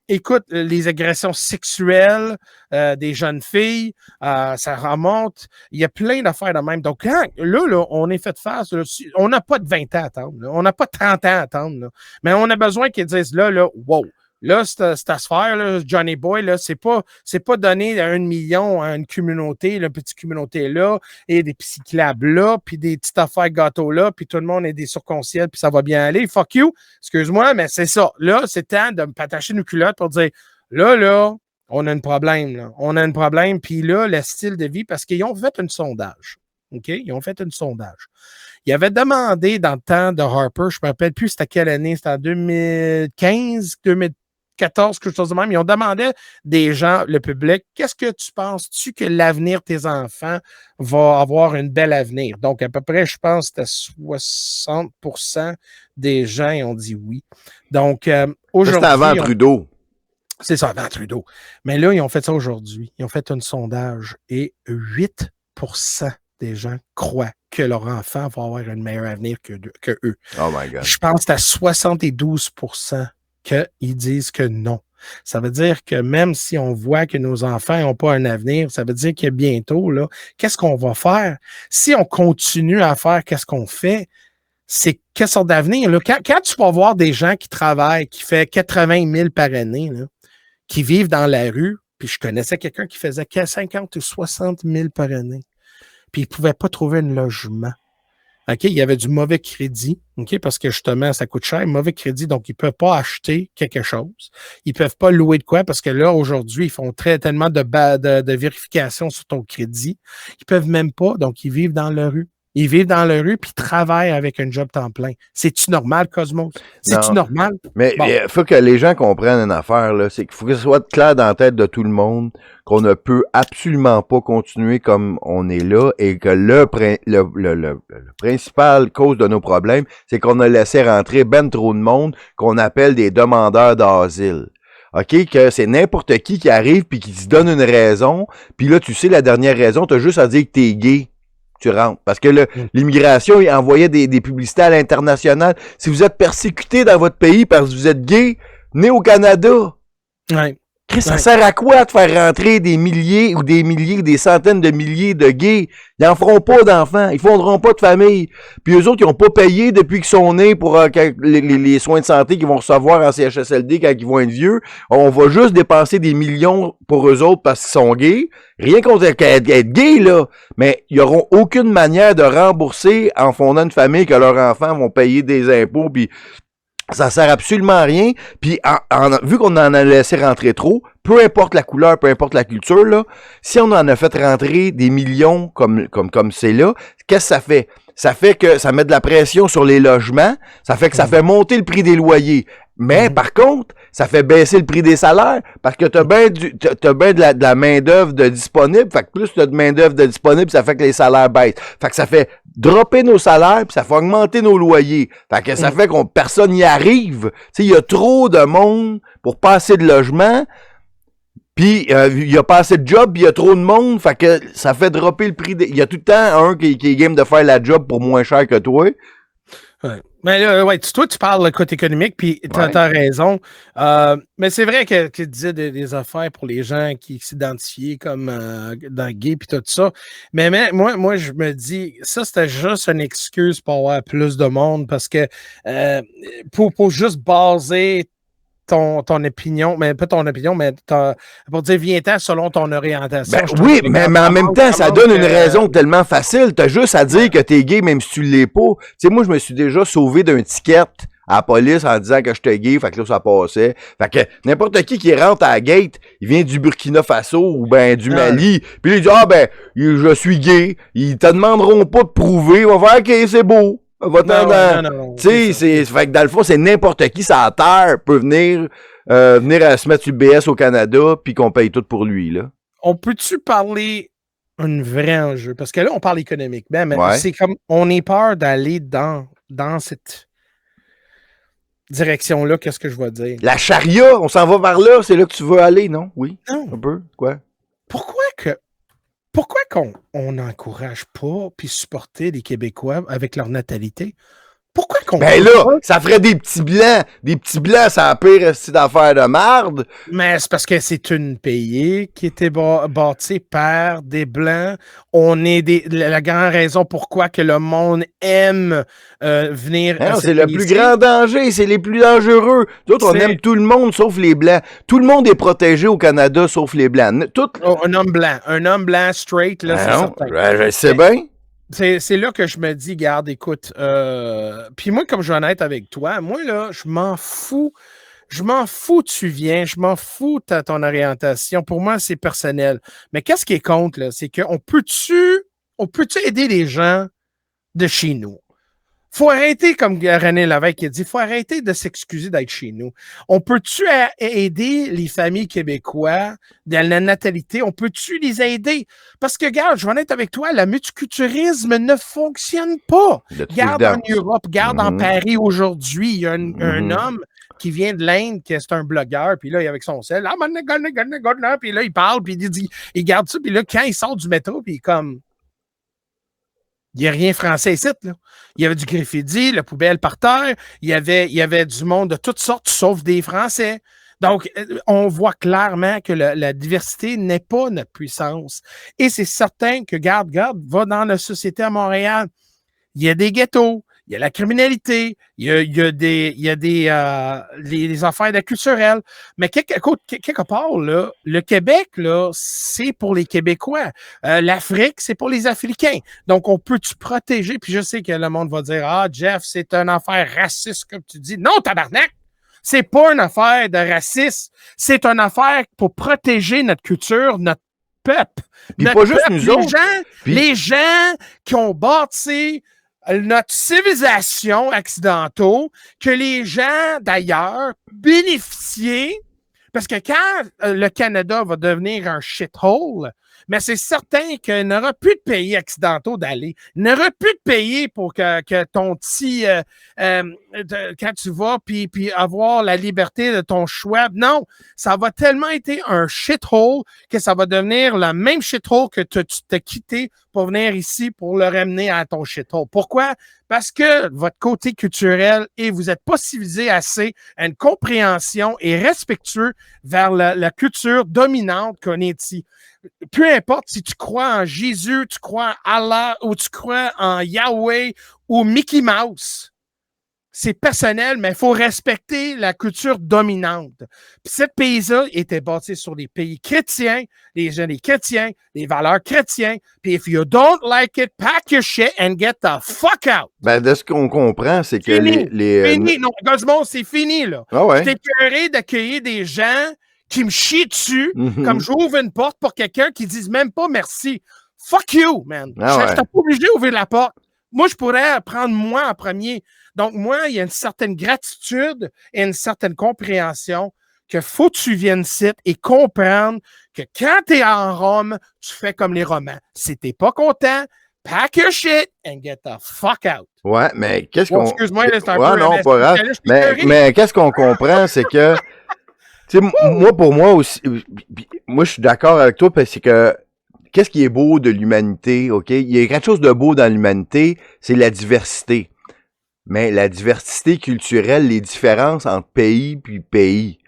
B: Écoute, les agressions sexuelles des jeunes filles, ça remonte. Il y a plein d'affaires de même. Donc, là, on est fait face. Là, on n'a pas de 20 ans à attendre. Là. On n'a pas de 30 ans à attendre. Là. Mais on a besoin qu'ils disent là, wow. Là, cette affaire, là, Johnny Boy, là, c'est pas donné à 1 million à une communauté, une petite communauté là, et des psyclabs là, puis des petites affaires gâteaux là, puis tout le monde est des surconscients, puis ça va bien aller. Fuck you. Excuse-moi, mais c'est ça. Là, c'est temps de me patacher nos culottes pour dire, là, on a un problème, là. On a un problème, puis là, le style de vie, parce qu'ils ont fait un sondage. OK? Ils ont fait un sondage. Ils avaient demandé dans le temps de Harper, je ne me rappelle plus c'était quelle année, c'était en 2015, 2014, quelque chose de même. Ils ont demandé des gens, le public, qu'est-ce que tu penses-tu que l'avenir de tes enfants va avoir un bel avenir? Donc, à peu près, je pense que c'était 60% des gens ont dit oui. Donc, aujourd'hui...
A: C'était avant Trudeau.
B: C'est ça, avant Trudeau. Mais là, ils ont fait ça aujourd'hui. Ils ont fait un sondage et 8% des gens croient que leur enfant va avoir un meilleur avenir que eux.
A: Oh my God.
B: Je pense que c'est à 72% qu'ils disent que non. Ça veut dire que même si on voit que nos enfants n'ont pas un avenir, ça veut dire que bientôt, là, qu'est-ce qu'on va faire? Si on continue à faire qu'est-ce qu'on fait, c'est quelle sorte d'avenir? Là? Quand tu vas voir des gens qui travaillent, qui fait 80 000 par année, là, qui vivent dans la rue, puis je connaissais quelqu'un qui faisait 50 ou 60 000 par année, puis il ne pouvait pas trouver un logement. OK, il y avait du mauvais crédit, OK, parce que justement, ça coûte cher, mauvais crédit, donc ils ne peuvent pas acheter quelque chose. Ils ne peuvent pas louer de quoi, parce que là, aujourd'hui, ils font tellement de vérification sur ton crédit. Ils ne peuvent même pas, donc ils vivent dans la rue. Ils vivent dans la rue puis travaillent avec un job temps plein. C'est-tu normal, Cosmos? C'est-tu normal?
A: Mais il faut que les gens comprennent une affaire, là. C'est qu'il faut que ce soit clair dans la tête de tout le monde qu'on ne peut absolument pas continuer comme on est là et que le principal cause de nos problèmes, c'est qu'on a laissé rentrer ben trop de monde qu'on appelle des demandeurs d'asile. OK, que c'est n'importe qui arrive puis qui te donne une raison, puis là, tu sais la dernière raison, t'as juste à dire que t'es gay. Tu rentres. Parce que l'immigration, il envoyait des publicités à l'international. Si vous êtes persécuté dans votre pays parce que vous êtes gay, né au Canada.
B: Ouais.
A: Chris, ça sert à quoi de faire rentrer des milliers ou des centaines de milliers de gays? Ils n'en feront pas d'enfants. Ils fonderont pas de famille. Puis eux autres, ils n'ont pas payé depuis qu'ils sont nés pour les soins de santé qu'ils vont recevoir en CHSLD quand ils vont être vieux. On va juste dépenser des millions pour eux autres parce qu'ils sont gays. Rien contre être gay, là. Mais ils n'auront aucune manière de rembourser en fondant une famille que leurs enfants vont payer des impôts puis ça sert absolument à rien. Puis vu qu'on en a laissé rentrer trop, peu importe la couleur, peu importe la culture, là, si on en a fait rentrer des millions comme c'est là, qu'est-ce que ça fait? Ça fait que ça met de la pression sur les logements, ça fait que ça fait monter le prix des loyers. Mais par contre, ça fait baisser le prix des salaires parce que t'as bien de la main-d'œuvre de disponible. Fait que plus t'as de main-d'œuvre de disponible, ça fait que les salaires baissent. Fait que ça fait dropper nos salaires puis ça fait augmenter nos loyers. Fait que ça fait qu'on personne n'y arrive. Tu sais, il y a trop de monde pour pas assez de logements. Puis il y a pas assez de job, il y a trop de monde, fait que ça fait dropper le prix. Il y a tout le temps un qui est game de faire la job pour moins cher que toi.
B: Ouais. Mais là, ouais, toi, tu parles de côté économique, puis tu as raison. Mais c'est vrai que tu disais des affaires pour les gens qui s'identifiaient comme dans gay puis tout ça. Mais moi, je me dis, ça, c'était juste une excuse pour avoir plus de monde parce que pour juste baser ton opinion, mais pas ton opinion, mais pour dire viens-t'en selon ton orientation.
A: Ben, oui, mais en même temps, ça donne une raison tellement facile. T'as juste à dire que t'es gay même si tu l'es pas. Tu sais, moi, je me suis déjà sauvé d'un ticket à la police en disant que j'étais gay, fait que là, ça passait. Fait que n'importe qui rentre à la gate, il vient du Burkina Faso ou ben du Mali, puis il dit « Ah ben, je suis gay », ils te demanderont pas de prouver, ils vont faire « Ok, c'est beau ». Non. Tu sais, fait que dans le fond, c'est n'importe qui sur la terre peut venir à se mettre sur BS au Canada puis qu'on paye tout pour lui, là.
B: On peut-tu parler un vrai enjeu? Parce que là, on parle économique. Ben, mais c'est comme on est peur d'aller dans cette direction-là, qu'est-ce que je vais dire?
A: La charia, on s'en va vers là, c'est là que tu veux aller, non? Oui.
B: Non.
A: Un peu, quoi?
B: Pourquoi qu'on n'encourage pas puis supporter les Québécois avec leur natalité? Pourquoi qu'on...
A: Ben là, ça ferait des petits blancs. Des petits blancs, ça a pire style d'affaires de marde.
B: Mais c'est parce que c'est un pays qui était bâti par des Blancs. On est la grande raison pourquoi que le monde aime venir...
A: Non, c'est le plus grand danger, c'est les plus dangereux. D'autres, on aime tout le monde sauf les Blancs. Tout le monde est protégé au Canada sauf les Blancs.
B: Un homme blanc straight, là, c'est certain.
A: Je sais bien.
B: C'est là que je me dis, garde, écoute, puis moi, comme je vais en être avec toi, moi, là, je m'en fous, tu viens, je m'en fous de ton orientation. Pour moi, c'est personnel. Mais qu'est-ce qui est contre, là, c'est qu'on peut-tu aider les gens de chez nous? Faut arrêter, comme René Lévesque a dit, faut arrêter de s'excuser d'être chez nous. On peut-tu aider les familles québécoises dans la natalité? On peut-tu les aider? Parce que, regarde, je vais en être avec toi, le multiculturalisme ne fonctionne pas. Regarde en Europe, regarde en Paris aujourd'hui, il y a un homme qui vient de l'Inde, qui est un blogueur, puis là, il est avec son sel, puis là, il parle, puis il garde ça, puis là, quand il sort du métro, puis il est comme... Il n'y a rien français ici, là. Il y avait du graffiti, la poubelle par terre, il y avait du monde de toutes sortes, sauf des Français. Donc, on voit clairement que la diversité n'est pas notre puissance. Et c'est certain que, garde, va dans la société à Montréal. Il y a des ghettos, il y a la criminalité, il y a les affaires de culturelles. Mais quelque part, là, le Québec, là, c'est pour les Québécois. L'Afrique, c'est pour les Africains. Donc, on peut-tu protéger? Puis je sais que le monde va dire, ah, Jeff, c'est une affaire raciste, comme tu dis. Non, tabarnak! C'est pas une affaire de racisme. C'est une affaire pour protéger notre culture, notre peuple.
A: Puis pas juste nous autres.
B: Les gens qui ont bâti notre civilisation occidentale, que les gens d'ailleurs bénéficient, parce que quand le Canada va devenir un shithole, mais c'est certain qu'il n'y aura plus de pays occidentaux d'aller. Il n'y aura plus de pays pour que ton petit... quand tu vas, puis avoir la liberté de ton choix. Non, ça va tellement être un shithole que ça va devenir le même shithole que tu t'es quitté pour venir ici pour le ramener à ton shithole. Pourquoi? Parce que votre côté culturel et vous n'êtes pas civilisé assez à une compréhension et respectueux vers la culture dominante qu'on est ici. Peu importe si tu crois en Jésus, tu crois en Allah ou tu crois en Yahweh ou Mickey Mouse, c'est personnel, mais il faut respecter la culture dominante. Puis ce pays-là était bâti sur des pays chrétiens, les jeunes des chrétiens, les valeurs chrétiennes. Puis if you don't like it, pack your shit and get the fuck out.
A: Ben, de ce qu'on comprend, c'est que
B: Fini. Non, Gosmond, c'est fini, là.
A: Ah ouais.
B: J'étais écœuré d'accueillir des gens qui me chient dessus, comme j'ouvre une porte pour quelqu'un qui dise même pas merci. Fuck you, man. Je n'étais pas obligé d'ouvrir la porte. Moi, je pourrais prendre moi en premier. Donc, moi, il y a une certaine gratitude et une certaine compréhension que faut que tu viennes ici et comprendre que quand tu es en Rome, tu fais comme les Romains. Si t'es pas content, pack your shit and get the fuck out.
A: Ouais, mais qu'est-ce qu'on...
B: Excuse-moi, c'est un
A: ouais,
B: peu...
A: non, pas grave. Mais qu'est-ce qu'on comprend, c'est que... Tu sais, moi, pour moi aussi... Moi, je suis d'accord avec toi, parce que... Qu'est-ce qui est beau de l'humanité, OK? Il y a quelque chose de beau dans l'humanité, c'est la diversité. Mais la diversité culturelle, les différences entre pays puis pays.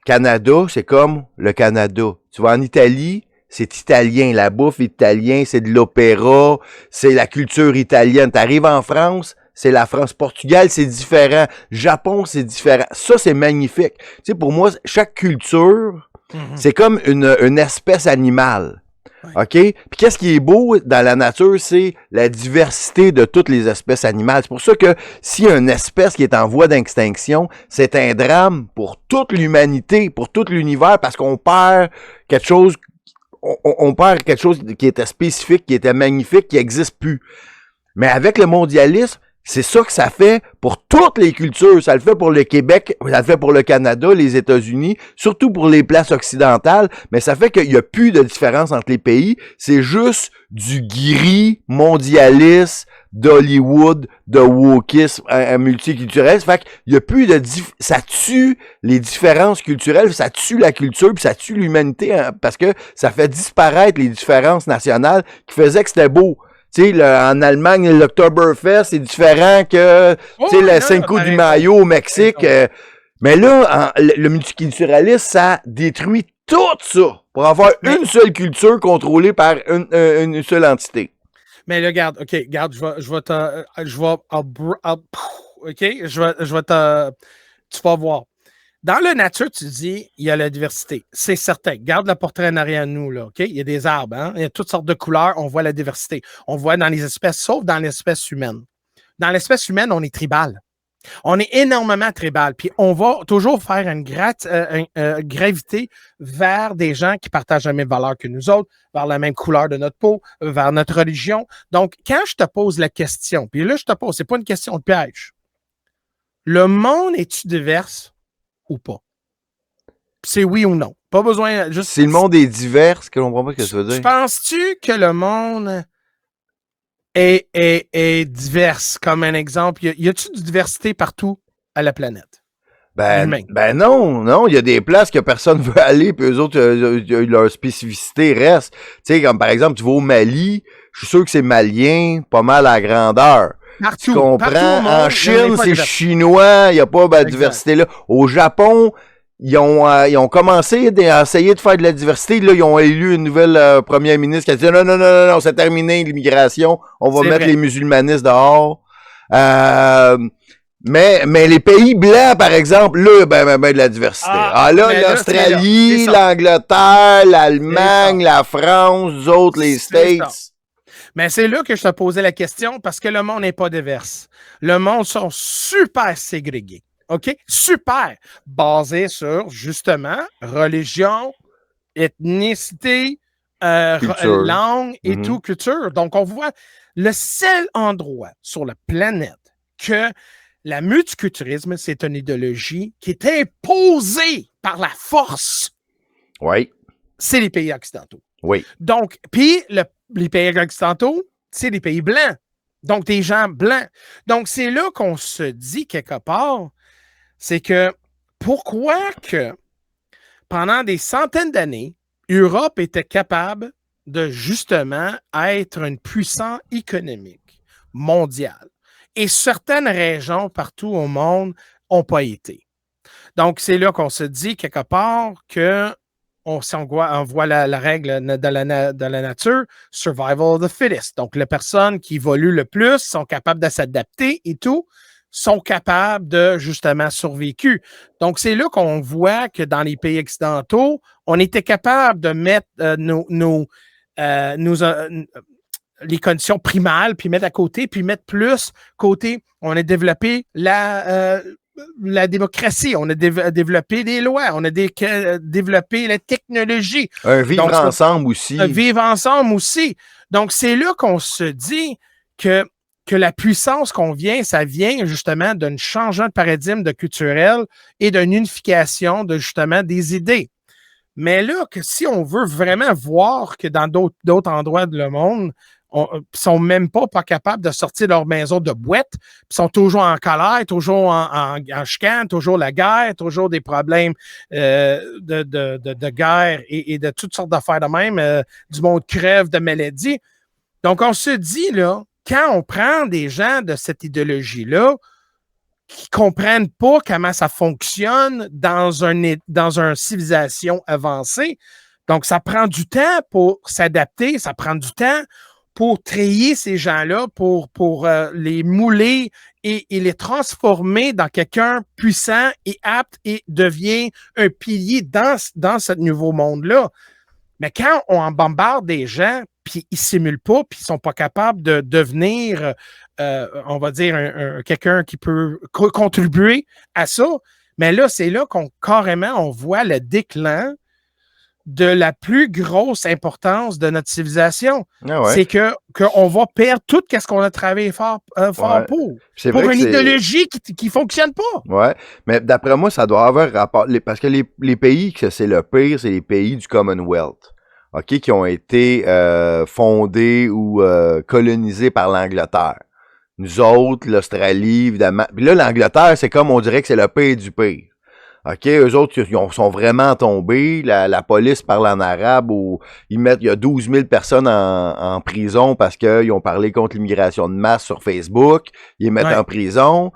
A: Canada, c'est comme le Canada. Tu vas en Italie, c'est italien. La bouffe italienne, c'est de l'opéra, c'est la culture italienne. T'arrives en France, c'est la France. Portugal, c'est différent. Japon, c'est différent. Ça, c'est magnifique. Tu sais, pour moi, chaque culture, c'est comme une espèce animale. OK? Puis qu'est-ce qui est beau dans la nature, c'est la diversité de toutes les espèces animales. C'est pour ça que s'il y a une espèce qui est en voie d'extinction, c'est un drame pour toute l'humanité, pour tout l'univers, parce qu'on perd quelque chose, on perd quelque chose qui était spécifique, qui était magnifique, qui n'existe plus. Mais avec le mondialisme, c'est ça que ça fait pour toutes les cultures. Ça le fait pour le Québec, ça le fait pour le Canada, les États-Unis, surtout pour les places occidentales, mais ça fait qu'il n'y a plus de différence entre les pays. C'est juste du gris mondialiste, d'Hollywood, de wokisme multiculturel. Ça fait qu'il n'y a plus de... ça tue les différences culturelles, ça tue la culture, puis ça tue l'humanité, hein, parce que ça fait disparaître les différences nationales qui faisaient que c'était beau. Tu sais, en Allemagne, l'Oktoberfest, c'est différent que, tu sais, le Cinco de Mayo au Mexique. Mais là, le multiculturalisme, ça détruit tout ça pour avoir une seule culture contrôlée par une seule entité.
B: Mais là, regarde, OK, regarde, tu vas voir. Dans la nature, tu dis, il y a la diversité. C'est certain. Garde le portrait en arrière de nous, là, OK? Il y a des arbres, hein? Il y a toutes sortes de couleurs. On voit la diversité. On voit dans les espèces, sauf dans l'espèce humaine. Dans l'espèce humaine, on est tribal. On est énormément tribal. Puis on va toujours faire une gravité vers des gens qui partagent la même valeur que nous autres, vers la même couleur de notre peau, vers notre religion. Donc, quand je te pose la question, puis là, je te pose, c'est pas une question de piège. Le monde est-tu divers? Ou pas. C'est oui ou non. Pas besoin... Juste...
A: Si le monde est divers, que l'on comprend pas ce que ça veut dire.
B: Penses-tu que le monde est divers? Comme un exemple, y a-t-il de diversité partout à la planète?
A: Ben non, il y a des places que personne veut aller, puis eux autres, leur spécificité reste. Tu sais, comme par exemple, tu vas au Mali, je suis sûr que c'est malien, pas mal à grandeur.
B: Partout.
A: Tu comprends? En Chine, c'est chinois, il n'y a pas de diversité là. Au Japon, ils ont commencé à essayer de faire de la diversité. Là, ils ont élu une nouvelle première ministre qui a dit non, c'est terminé l'immigration, on va mettre les musulmanistes dehors. Mais les pays blancs, par exemple, là, de la diversité. L'Australie, l'Angleterre, l'Allemagne, la France, nous autres, les States.
B: Mais c'est là que je te posais la question parce que le monde n'est pas divers. Le monde sont super ségrégés. OK? Super! Basé sur, justement, religion, ethnicité, langue et tout, culture. Donc, on voit le seul endroit sur la planète que le multiculturalisme, c'est une idéologie qui est imposée par la force.
A: Oui.
B: C'est les pays occidentaux.
A: Oui.
B: Donc, puis les pays occidentaux, c'est les pays blancs. Donc, des gens blancs. Donc, c'est là qu'on se dit quelque part, c'est que pourquoi que pendant des centaines d'années, l'Europe était capable de justement être une puissance économique mondiale. Et certaines régions partout au monde n'ont pas été. Donc, c'est là qu'on se dit quelque part que on voit la règle de la nature, survival of the fittest. Donc, les personnes qui évoluent le plus sont capables de s'adapter et tout, sont capables de justement survécu. Donc, c'est là qu'on voit que dans les pays occidentaux, on était capable de mettre les conditions primales, puis mettre à côté, puis mettre plus côté. On a développé la démocratie, on a développé des lois, on a développé la technologie.
A: Vivre ensemble aussi.
B: Vivre ensemble aussi. Donc, c'est là qu'on se dit que la puissance ça vient justement d'un changement de paradigme culturel et d'une unification de justement des idées. Mais là, que si on veut vraiment voir que dans d'autres endroits du monde, sont même pas capables de sortir de leur maison de boîte, puis sont toujours en colère, toujours en chicane, toujours la guerre, toujours des problèmes de guerre et de toutes sortes d'affaires de même, du monde crève de maladies. Donc, on se dit, là, quand on prend des gens de cette idéologie-là, qui comprennent pas comment ça fonctionne dans une civilisation avancée, donc ça prend du temps pour s'adapter, ça prend du temps pour trier ces gens-là, pour les mouler et les transformer dans quelqu'un puissant et apte et devient un pilier dans ce nouveau monde-là. Mais quand on en bombarde des gens, puis ils ne simulent pas, puis ils ne sont pas capables de devenir, on va dire, quelqu'un qui peut contribuer à ça, mais là, c'est là qu'on voit le déclin de la plus grosse importance de notre civilisation.
A: Ah ouais.
B: C'est qu'on va perdre tout ce qu'on a travaillé fort pour une idéologie qui ne fonctionne pas.
A: Oui, mais d'après moi, ça doit avoir rapport, parce que les pays que c'est le pire, c'est les pays du Commonwealth, OK, qui ont été fondés ou colonisés par l'Angleterre. Nous autres, l'Australie, évidemment. Puis là, l'Angleterre, c'est comme on dirait que c'est le pire du pire. OK, eux autres, ils sont vraiment tombés. La police parle en arabe où il y a 12 000 personnes en prison parce qu'ils ont parlé contre l'immigration de masse sur Facebook. Ils les mettent en prison.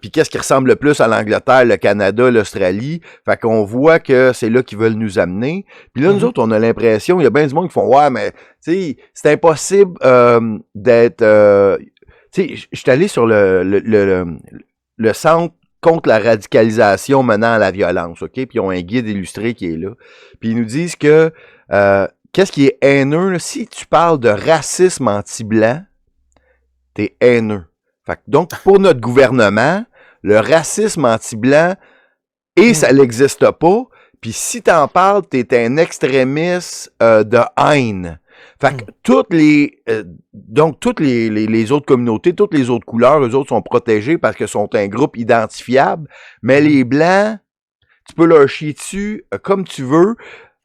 A: Puis qu'est-ce qui ressemble le plus à l'Angleterre, le Canada, l'Australie? Fait qu'on voit que c'est là qu'ils veulent nous amener. Puis là, nous autres, on a l'impression, il y a bien du monde qui font « Ouais, mais tu sais, c'est impossible d'être... tu sais, je suis allé sur le centre contre la radicalisation menant à la violence, OK? Puis ils ont un guide illustré qui est là. Puis ils nous disent que qu'est-ce qui est haineux, là? Si tu parles de racisme anti-blanc, t'es haineux. Fait que donc, pour notre gouvernement, le racisme anti-blanc, ça n'existe pas. Puis si t'en parles, t'es un extrémiste de haine. Fait que toutes les autres communautés, toutes les autres couleurs, eux autres sont protégés parce qu'ils sont un groupe identifiable. Mais les Blancs, tu peux leur chier dessus comme tu veux.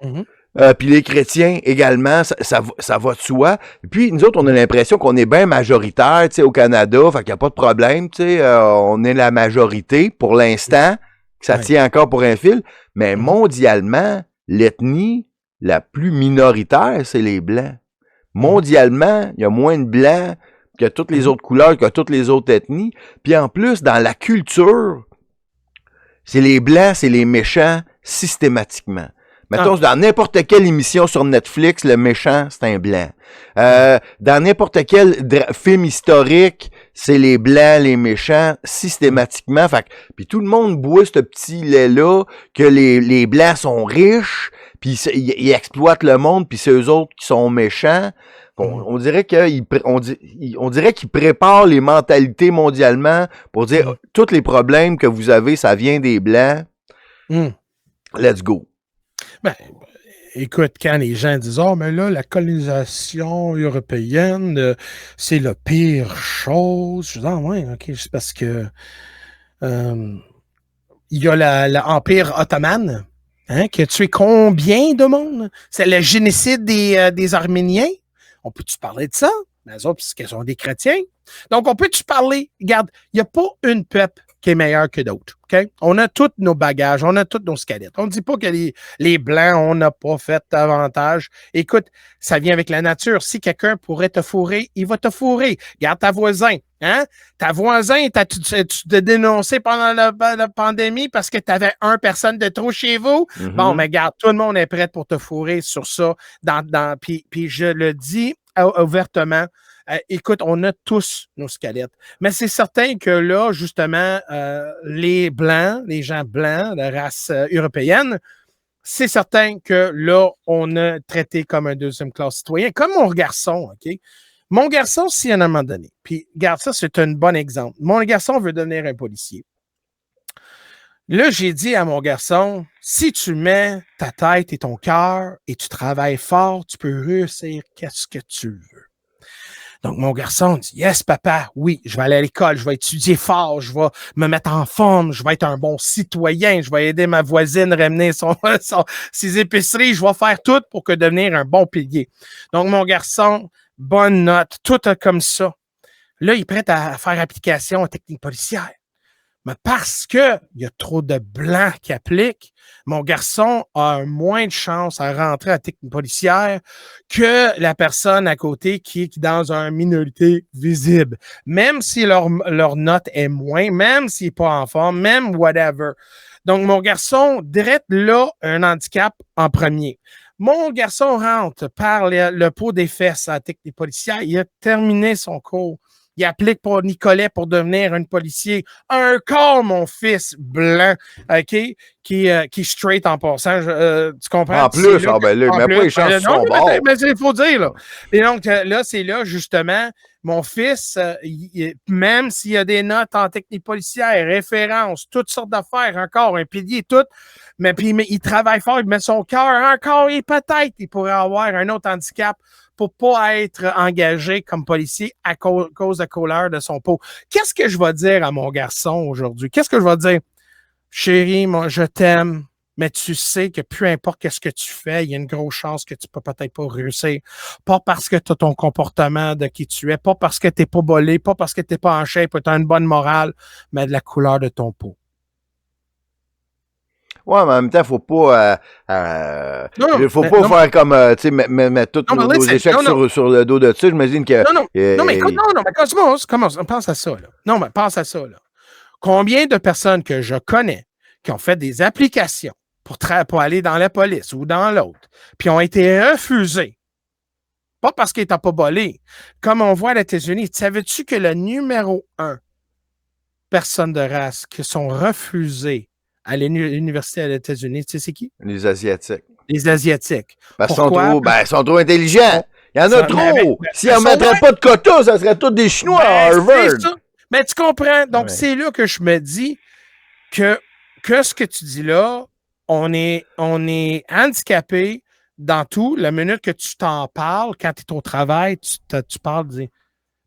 A: Puis les chrétiens également, ça va de soi. Et puis nous autres, on a l'impression qu'on est bien majoritaire, tu sais, au Canada. Fait qu'il n'y a pas de problème, tu sais. On est la majorité pour l'instant. que ça tient encore pour un fil, mais mondialement, l'ethnie la plus minoritaire, c'est les Blancs. Mondialement, il y a moins de Blancs que toutes les autres couleurs, que toutes les autres ethnies. Puis en plus, dans la culture, c'est les Blancs, c'est les méchants systématiquement. Mettons, dans n'importe quelle émission sur Netflix, le méchant, c'est un Blanc. Dans n'importe quel film historique, c'est les Blancs, les méchants, systématiquement. Fait que, puis tout le monde boit ce petit lait-là, que les Blancs sont riches, puis ils exploitent le monde, puis c'est eux autres qui sont méchants. On dirait qu'ils préparent les mentalités mondialement pour dire tous les problèmes que vous avez, ça vient des Blancs. Let's go.
B: Ben, écoute, quand les gens disent « Oh, mais là, la colonisation européenne, c'est la pire chose. » Je dis « Ah, ouais, OK, c'est parce que il y a l'Empire ottoman, qui a tué combien de monde? C'est le génocide des Arméniens. On peut-tu parler de ça? Mais eux autres, parce qu'ils sont des chrétiens. Donc, on peut-tu parler? Regarde, il n'y a pas une peuple qui est meilleur que d'autres. Okay? On a tous nos bagages, on a tous nos squelettes. On ne dit pas que les Blancs, on n'a pas fait davantage. Écoute, ça vient avec la nature. Si quelqu'un pourrait te fourrer, il va te fourrer. Regarde ta voisin. Hein? Ta voisin, tu te dénoncé pendant la pandémie parce que tu avais une personne de trop chez vous. Bon, mais regarde, tout le monde est prêt pour te fourrer sur ça. Puis je le dis ouvertement. Écoute, on a tous nos squelettes. Mais c'est certain que là, justement, les Blancs, les gens blancs, la race européenne, c'est certain que là, on a traité comme un deuxième classe citoyen, comme mon garçon, OK? Mon garçon, si à un moment donné, puis regarde ça, c'est un bon exemple. Mon garçon veut devenir un policier. Là, j'ai dit à mon garçon, si tu mets ta tête et ton cœur et tu travailles fort, tu peux réussir qu'est-ce que tu veux. Donc, mon garçon dit, yes, papa, oui, je vais aller à l'école, je vais étudier fort, je vais me mettre en forme, je vais être un bon citoyen, je vais aider ma voisine à ramener ses épiceries, je vais faire tout pour devenir un bon pilier. Donc, mon garçon, bonne note, tout comme ça. Là, il est prêt à faire application à technique policière. Mais parce qu'il y a trop de blancs qui appliquent, mon garçon a moins de chance à rentrer à technique policière que la personne à côté qui est dans une minorité visible. Même si leur note est moins, même s'il n'est pas en forme, même whatever. Donc, mon garçon, direct là, un handicap en premier. Mon garçon rentre par le pot des fesses à la technique policière. Il a terminé son cours. Il applique pour Nicolet pour devenir un policier. Un corps, mon fils, blanc, OK, qui est straight en passant. Tu comprends?
A: En plus, là, ben là, il met pas les chances sur son bord.
B: Mais il faut dire, là. Et donc, là, c'est là, justement, mon fils, même s'il y a des notes en technique policière, références, toutes sortes d'affaires, encore, un pilier, tout, mais puis il travaille fort, il met son cœur encore, et peut-être il pourrait avoir un autre handicap pour pas être engagé comme policier à cause de la couleur de son peau. Qu'est-ce que je vais dire à mon garçon aujourd'hui? Qu'est-ce que je vais dire? Chérie, moi, je t'aime, mais tu sais que peu importe qu'est-ce que tu fais, il y a une grosse chance que tu peux peut-être pas réussir. Pas parce que tu as ton comportement de qui tu es, pas parce que tu n'es pas bolé, pas parce que tu n'es pas en shape, tu as une bonne morale, mais de la couleur de ton peau.
A: Ouais, mais en même temps, faut pas, faut pas faire comme, tu sais, mettre tous nos échecs sur le dos de dessus. J'imagine que.
B: Non, mais écoute, mais commence, pense à ça, là. Non, mais pense à ça, là. Combien de personnes que je connais qui ont fait des applications pour aller dans la police ou dans l'autre, puis ont été refusées? Pas parce qu'ils n'étaient pas bolés. Comme on voit aux États-Unis, savais-tu que le numéro 1 personnes de race qui sont refusées à l'université aux États-Unis, tu sais c'est qui?
A: Les Asiatiques.
B: Les Asiatiques.
A: Pourquoi? Ils sont trop intelligents. Il y en a trop. S'ils n'en mettraient pas de quotas, ça serait tous des Chinois à Harvard.
B: Mais tu comprends. Donc, c'est là que je me dis que ce que tu dis là, on est handicapé dans tout. La minute que tu t'en parles, quand tu es au travail, tu parles de...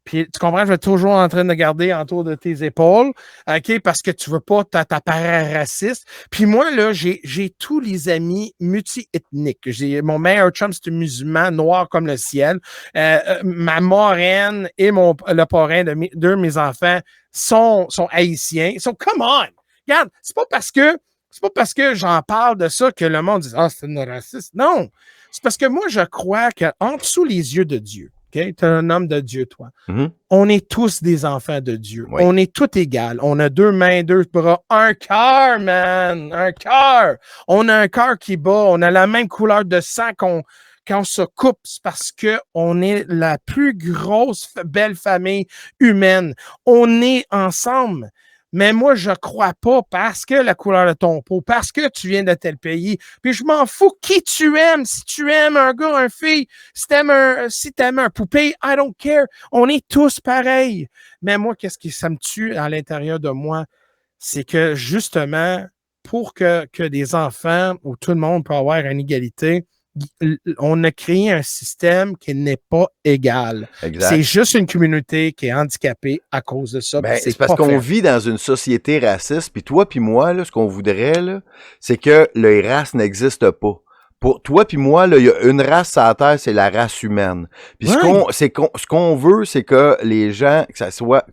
B: Puis, tu comprends, je vais toujours en train de garder autour de tes épaules, OK, parce que tu veux pas t'apparaître raciste. Puis moi, là, j'ai tous les amis multi-ethniques. Mon meilleur chum, c'est un musulman noir comme le ciel. Ma marraine et le parrain de deux de mes enfants sont haïtiens. So, come on! regarde, c'est pas parce que j'en parle de ça que le monde dit « Ah, c'est une raciste ». Non, c'est parce que moi, je crois qu'en dessous les yeux de Dieu, okay, tu es un homme de Dieu, toi, on est tous des enfants de Dieu. Oui. On est tous égaux. On a 2 mains, 2 bras, un cœur, man, un cœur. On a un cœur qui bat, on a la même couleur de sang quand on se coupe, c'est parce qu'on est la plus grosse, belle famille humaine. On est ensemble. Mais moi, je crois pas parce que la couleur de ton peau, parce que tu viens de tel pays. Puis je m'en fous qui tu aimes. Si tu aimes un gars, une fille, si t'aimes un poupée, I don't care. On est tous pareils. Mais moi, qu'est-ce qui ça me tue à l'intérieur de moi? C'est que justement, pour que des enfants où tout le monde peut avoir une égalité, on a créé un système qui n'est pas égal. Exact. C'est juste une communauté qui est handicapée à cause de ça.
A: Ben, c'est parce qu'on vit dans une société raciste, puis toi puis moi, là, ce qu'on voudrait, là, c'est que les races n'existent pas. Pour toi puis moi, là, il y a une race sur la Terre, c'est la race humaine. Puis ce qu'on veut, c'est que les gens, que ça soit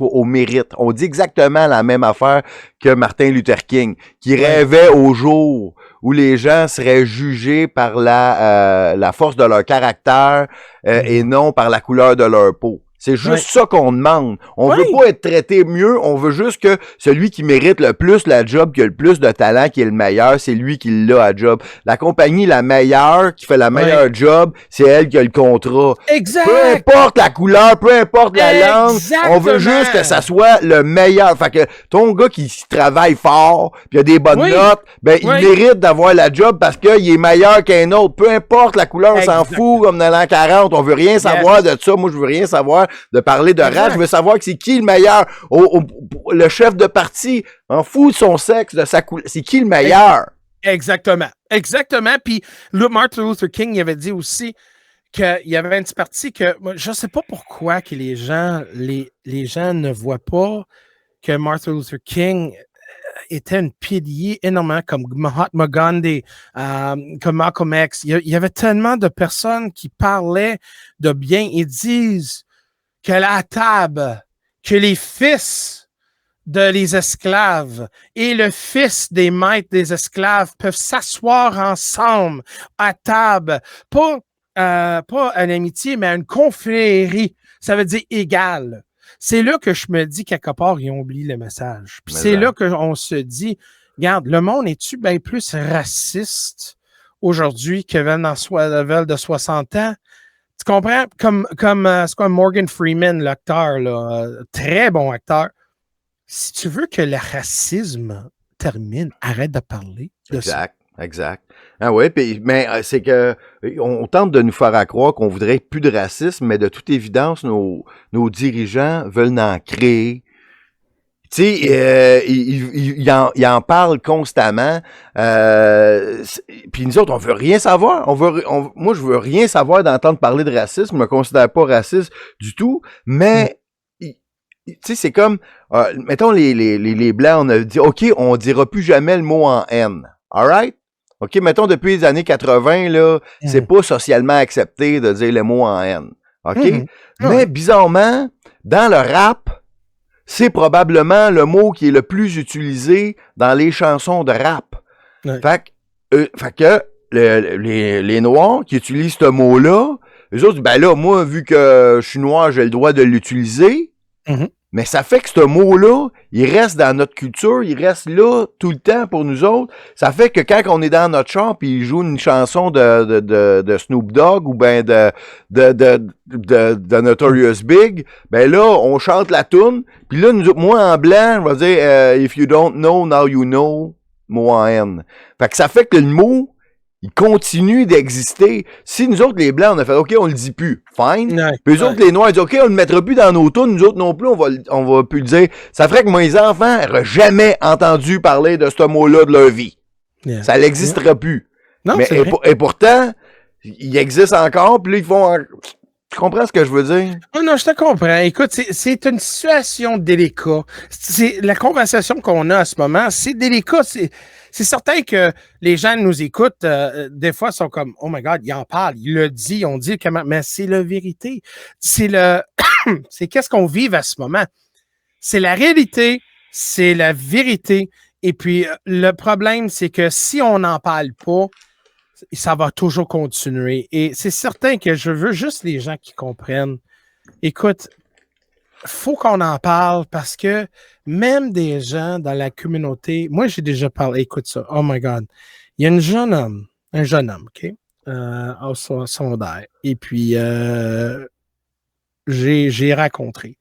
A: au mérite. On dit exactement la même affaire que Martin Luther King, qui rêvait au jour où les gens seraient jugés par la force de leur caractère et non par la couleur de leur peau. C'est juste ça qu'on demande. On veut pas être traité mieux, on veut juste que celui qui mérite le plus la job, qui a le plus de talent, qui est le meilleur, c'est lui qui l'a à job. La compagnie la meilleure, qui fait la meilleure job, c'est elle qui a le contrat.
B: Exact.
A: Peu importe la couleur, peu importe la langue, on veut juste que ça soit le meilleur. Fait que ton gars qui travaille fort, puis a des bonnes notes, ben il mérite d'avoir la job parce qu'il est meilleur qu'un autre. Peu importe la couleur, on s'en fout comme dans l'an 40. On veut rien savoir de ça. Moi, je veux rien savoir de parler de race, je veux savoir que c'est qui le meilleur. Le chef de parti, en fout de son sexe, de sa couleur. C'est qui le meilleur?
B: Exactement. Exactement. Puis Martin Luther King il avait dit aussi qu'il y avait une partie que je ne sais pas pourquoi que les gens ne voient pas que Martin Luther King était un pilier énormément comme Mahatma Gandhi, comme Malcolm X. Il y avait tellement de personnes qui parlaient de bien et disent que la table, que les fils les esclaves et le fils des maîtres des esclaves peuvent s'asseoir ensemble à table, pas à l'amitié, mais à une confrérie. Ça veut dire égal. C'est là que je me dis, quelque part, ils ont oublié le message. Puis c'est là qu'on se dit, regarde, le monde est-tu bien plus raciste aujourd'hui que Veil de 60 ans? Tu comprends? Comme c'est quoi Morgan Freeman, l'acteur, là, très bon acteur. Si tu veux que le racisme termine, arrête de parler de ça.
A: Exact. Ah ouais, mais c'est que on tente de nous faire croire qu'on voudrait plus de racisme, mais de toute évidence, nos dirigeants veulent en créer. Tu sais, ils en parlent constamment. Puis nous autres, on veut rien savoir. Moi, je veux rien savoir d'entendre parler de racisme. Je me considère pas raciste du tout. Mais tu sais, c'est comme, mettons les Blancs, on a dit, OK, on dira plus jamais le mot en haine. Alright? OK, mettons, depuis les années 80, là, c'est pas socialement accepté de dire le mot en haine. OK? Mais bizarrement, dans le rap, c'est probablement le mot qui est le plus utilisé dans les chansons de rap. Fait que les Noirs qui utilisent ce mot-là, eux autres, ben là, moi, vu que je suis noir, j'ai le droit de l'utiliser. Mais ça fait que ce mot-là, il reste dans notre culture, il reste là tout le temps pour nous autres. Ça fait que quand on est dans notre char puis il joue une chanson de Snoop Dogg ou ben de Notorious Big, ben là, on chante la toune. Puis là, moi en blanc, je vais dire If you don't know, now you know, mot en haine. Fait que ça fait que le mot, il continue d'exister. Si nous autres, les Blancs, on a fait, OK, on le dit plus. Fine. Puis eux autres, les Noirs, ils disent, OK, on le mettra plus dans nos tunes. Nous autres non plus, on va plus le dire. Ça ferait que mes enfants n'auraient jamais entendu parler de ce mot-là de leur vie. Ça n'existera plus.
B: Non,
A: mais et pourtant, il existe encore, puis là, ils font... Tu comprends ce que je veux dire?
B: Oh non, je te comprends. Écoute, c'est une situation délicate. C'est la conversation qu'on a à ce moment, c'est délicat. C'est certain que les gens nous écoutent, des fois, sont comme, oh my God, il en parle, il le dit, on dit comment, mais c'est la vérité. C'est qu'est-ce qu'on vive à ce moment. C'est la réalité, C'est la vérité. Et puis, le problème, c'est que si on n'en parle pas, ça va toujours continuer. Et c'est certain que je veux juste les gens qui comprennent. Écoute, faut qu'on en parle parce que même des gens dans la communauté, moi, j'ai déjà parlé, écoute ça, oh my God. Il y a un jeune homme, OK, au secondaire. Et puis, j'ai rencontré.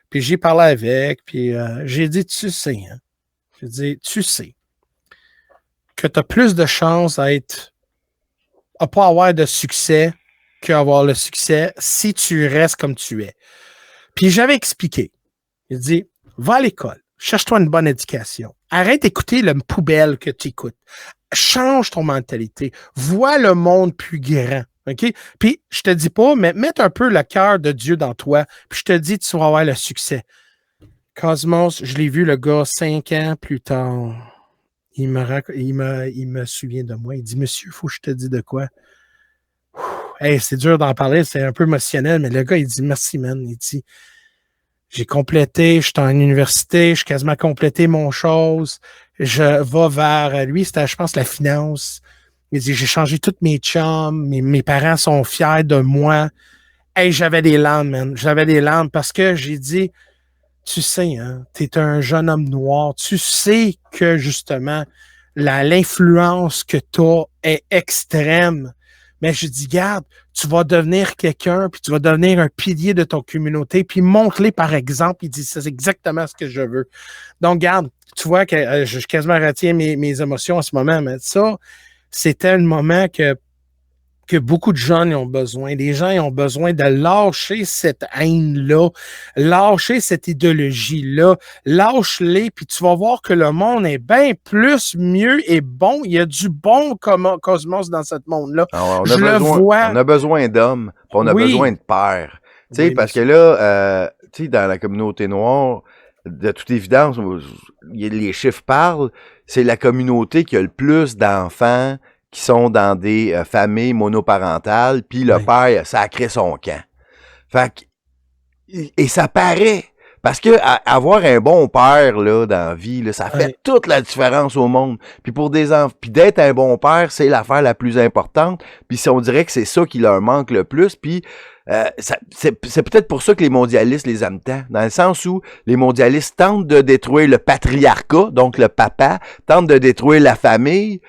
B: Puis j'ai parlé avec, puis j'ai dit, tu sais, hein, j'ai dit, tu sais que tu as plus de chances à pas avoir de succès qu'avoir le succès si tu restes comme tu es. Puis j'avais expliqué. Il dit, va à l'école, cherche-toi une bonne éducation. Arrête d'écouter le poubelle que tu écoutes. Change ton mentalité. Vois le monde plus grand. OK? Puis je te dis pas, mais mets un peu le cœur de Dieu dans toi. Puis je te dis, tu vas avoir le succès. Cosmos, je l'ai vu, le gars, 5 ans plus tard. Il me souvient de moi. Il dit, monsieur, il faut que je te dise de quoi. Hey, c'est dur d'en parler, c'est un peu émotionnel, mais le gars, il dit, merci, man. Il dit, j'ai complété, je suis en université, j'ai quasiment complété mon chose. Je vais vers, lui, c'était, je pense, la finance. Il dit, j'ai changé toutes mes chums, mes parents sont fiers de moi. Hey, j'avais des larmes, man. J'avais des larmes parce que j'ai dit, tu sais, hein, t'es un jeune homme noir. Tu sais que, justement, l'influence que t'as est extrême. Mais je dis, garde, tu vas devenir quelqu'un, puis tu vas devenir un pilier de ton communauté, puis montre-les par exemple. Il dit, c'est exactement ce que je veux. Donc, garde, tu vois que je quasiment retiens mes émotions en ce moment, mais ça, c'était un moment que beaucoup de jeunes ont besoin. Les gens ont besoin de lâcher cette haine-là, lâcher cette idéologie-là, lâche-les, puis tu vas voir que le monde est bien plus, mieux et bon. Il y a du bon cosmos dans ce monde-là.
A: Alors, on a besoin d'hommes, puis on a besoin de pères. Tu sais, parce que là, tu sais, dans la communauté noire, de toute évidence, les chiffres parlent, c'est la communauté qui a le plus d'enfants qui sont dans des familles monoparentales, puis le père, ça a créé son camp. Fait que, et ça paraît, parce que avoir un bon père là dans la vie, là, ça fait toute la différence au monde. Puis pour des enfants, puis d'être un bon père, c'est l'affaire la plus importante. Puis si on dirait que c'est ça qui leur manque le plus, puis c'est peut-être pour ça que les mondialistes les aiment tant, dans le sens où les mondialistes tentent de détruire le patriarcat, donc le papa, tentent de détruire la famille.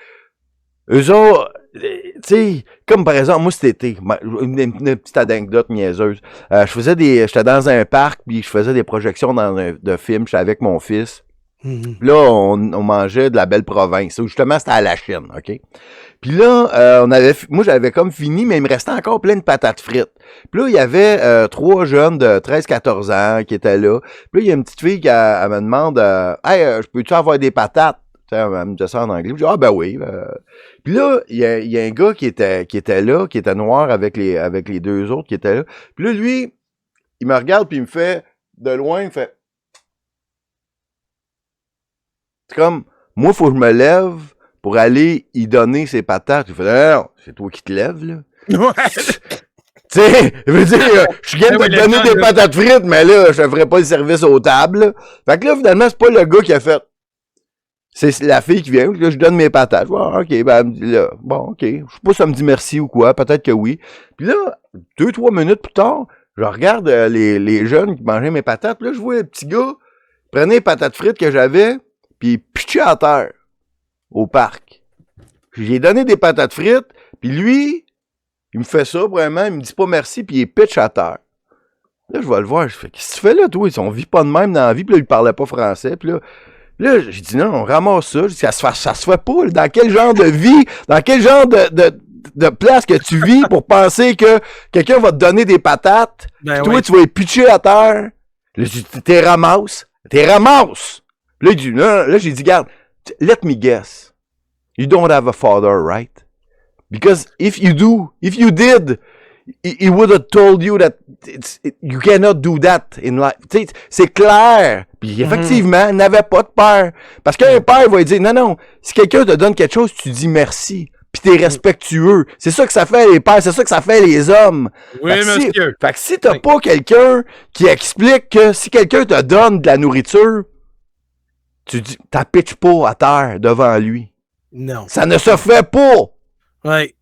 A: Eux autres, tu sais, comme par exemple, moi cet été, une petite anecdote niaiseuse. J'étais dans un parc, puis je faisais des projections de films, j'étais avec mon fils. Puis là, on mangeait de la belle province. Justement, c'était à la Chine, OK? Puis là, moi j'avais comme fini, mais il me restait encore plein de patates frites. Puis là, il y avait 3 jeunes de 13-14 ans qui étaient là. Puis là, il y a une petite fille qui elle me demande « Hey, peux-tu avoir des patates? » Elle me dit ça en anglais. Je dis « Ah ben oui. » Puis là, il y a un gars qui était là, qui était noir avec les 2 autres qui étaient là. Puis là, lui, il me regarde puis il me fait, de loin, il me fait... C'est comme, moi, il faut que je me lève pour aller y donner ses patates. Il fait, non, c'est toi qui te lèves, là.
B: Ouais.
A: Tu sais, je veux dire, je suis game de te donner des patates frites, mais là, je te ferai pas le service aux tables, là. Fait que là, finalement, c'est pas le gars qui a fait. C'est la fille qui vient, là, je donne mes patates. Ah, ok, ben, elle me dit là, bon, ok. Je sais pas si ça me dit merci ou quoi, peut-être que oui. Puis là, 2-3 minutes plus tard, je regarde les jeunes qui mangeaient mes patates. Puis là, je vois le petit gars prenait les patates frites que j'avais, puis il pitchait à terre au parc. J'ai donné des patates frites, puis lui, il me fait ça, vraiment, il me dit pas merci, puis il pitch à terre. Là, je vais le voir, je fais, qu'est-ce que tu fais là, toi? On vit pas de même dans la vie, puis là, il parlait pas français, puis là, j'ai dit non, on ramasse ça. J'ai dit, ça se fait pas. Dans quel genre de vie, dans quel genre de place que tu vis pour penser que quelqu'un va te donner des patates, ben toi, tu vas les pitcher à terre. Là, j'ai dit, t'es ramasse. Là, il dit, non, là, j'ai dit, regarde, let me guess. You don't have a father, right? Because if you did, he would have told you that you cannot do that in life. Tu sais, c'est clair. Puis effectivement, il n'avait pas de père. Parce qu'un père va lui dire, non, si quelqu'un te donne quelque chose, tu dis merci. Puis t'es respectueux. C'est ça que ça fait les pères, c'est ça que ça fait les hommes.
B: Oui, monsieur.
A: Fait que si t'as pas quelqu'un qui explique que si quelqu'un te donne de la nourriture, tu dis, t'as pitch pas à terre devant lui.
B: Non.
A: Ça ne se fait pas!
B: Oui.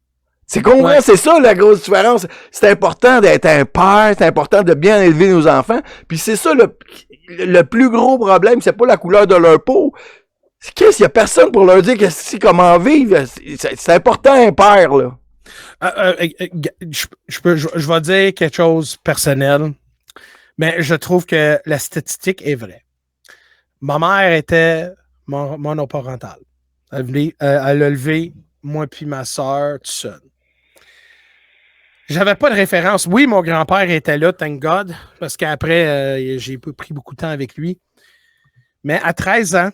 A: C'est con,
B: Ouais.
A: c'est ça la grosse différence. C'est important d'être un père, c'est important de bien élever nos enfants. Puis c'est ça le plus gros problème, c'est pas la couleur de leur peau. Qu'est-ce qu'il y a personne pour leur dire comment vivre. C'est important un père, là.
B: Je vais dire quelque chose de personnel, mais je trouve que la statistique est vraie. Ma mère était monoparentale. Elle a élevé moi puis ma soeur tout seul. J'avais pas de référence. Oui, mon grand-père était là, thank God, parce qu'après, j'ai pris beaucoup de temps avec lui. Mais à 13 ans,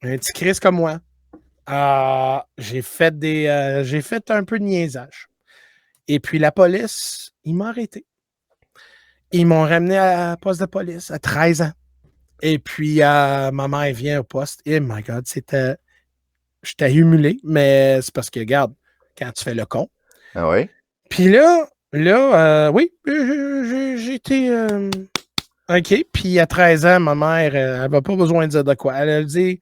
B: un petit Chris comme moi, j'ai fait un peu de niaisage. Et puis la police, ils m'ont arrêté. Ils m'ont ramené à la poste de police à 13 ans. Et puis ma mère vient au poste. Et my God, j'étais humilié, mais c'est parce que, regarde, quand tu fais le con.
A: Ah oui?
B: Puis là, oui, j'ai été... OK. Puis à 13 ans, ma mère, elle n'avait pas besoin de dire de quoi. Elle a dit...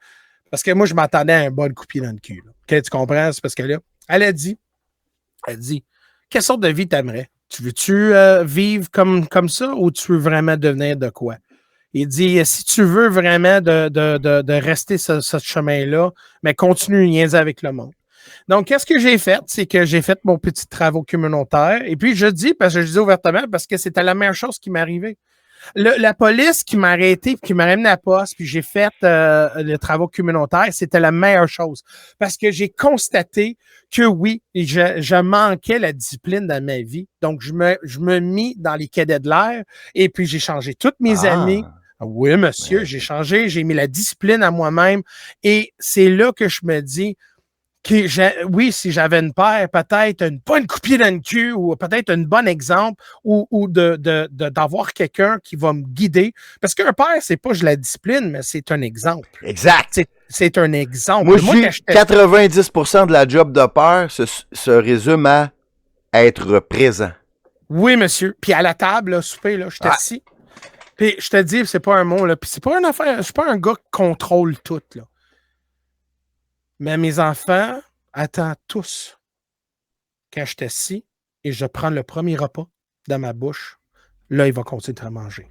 B: Parce que moi, je m'attendais à un bon coup de pied dans le cul. OK, tu comprends? C'est parce que là, elle a dit, quelle sorte de vie t'aimerais? Tu veux-tu vivre comme ça ou tu veux vraiment devenir de quoi? Il dit, si tu veux vraiment de rester ce chemin-là, mais continue à niaiser avec le monde. Donc, qu'est-ce que j'ai fait? C'est que j'ai fait mon petit travaux communautaire. Et puis, je dis ouvertement, parce que c'était la meilleure chose qui m'est arrivée. La police qui m'a arrêté et qui m'a ramené à la poste, puis j'ai fait le travaux communautaire, c'était la meilleure chose. Parce que j'ai constaté que oui, je manquais la discipline dans ma vie. Donc, je me mis dans les cadets de l'air et puis j'ai changé toutes mes amis. Oui, monsieur, j'ai changé, j'ai mis la discipline à moi-même. Et c'est là que je me dis, oui, si j'avais une paire, peut-être pas une coupée dans le cul ou peut-être un bon exemple ou d'avoir quelqu'un qui va me guider. Parce qu'un père, c'est pas la discipline, mais c'est un exemple.
A: Exact.
B: C'est un exemple.
A: Moi, je dis 90% de la job de père se résume à être présent.
B: Oui, monsieur. Puis à la table, là, souper, là, je suis assis. Puis je te dis, c'est pas un mot, là. Puis c'est pas une affaire, je suis pas un gars qui contrôle tout, là. Mais mes enfants attendent tous quand je suis assis et je prends le premier repas dans ma bouche. Là, il va continuer à manger.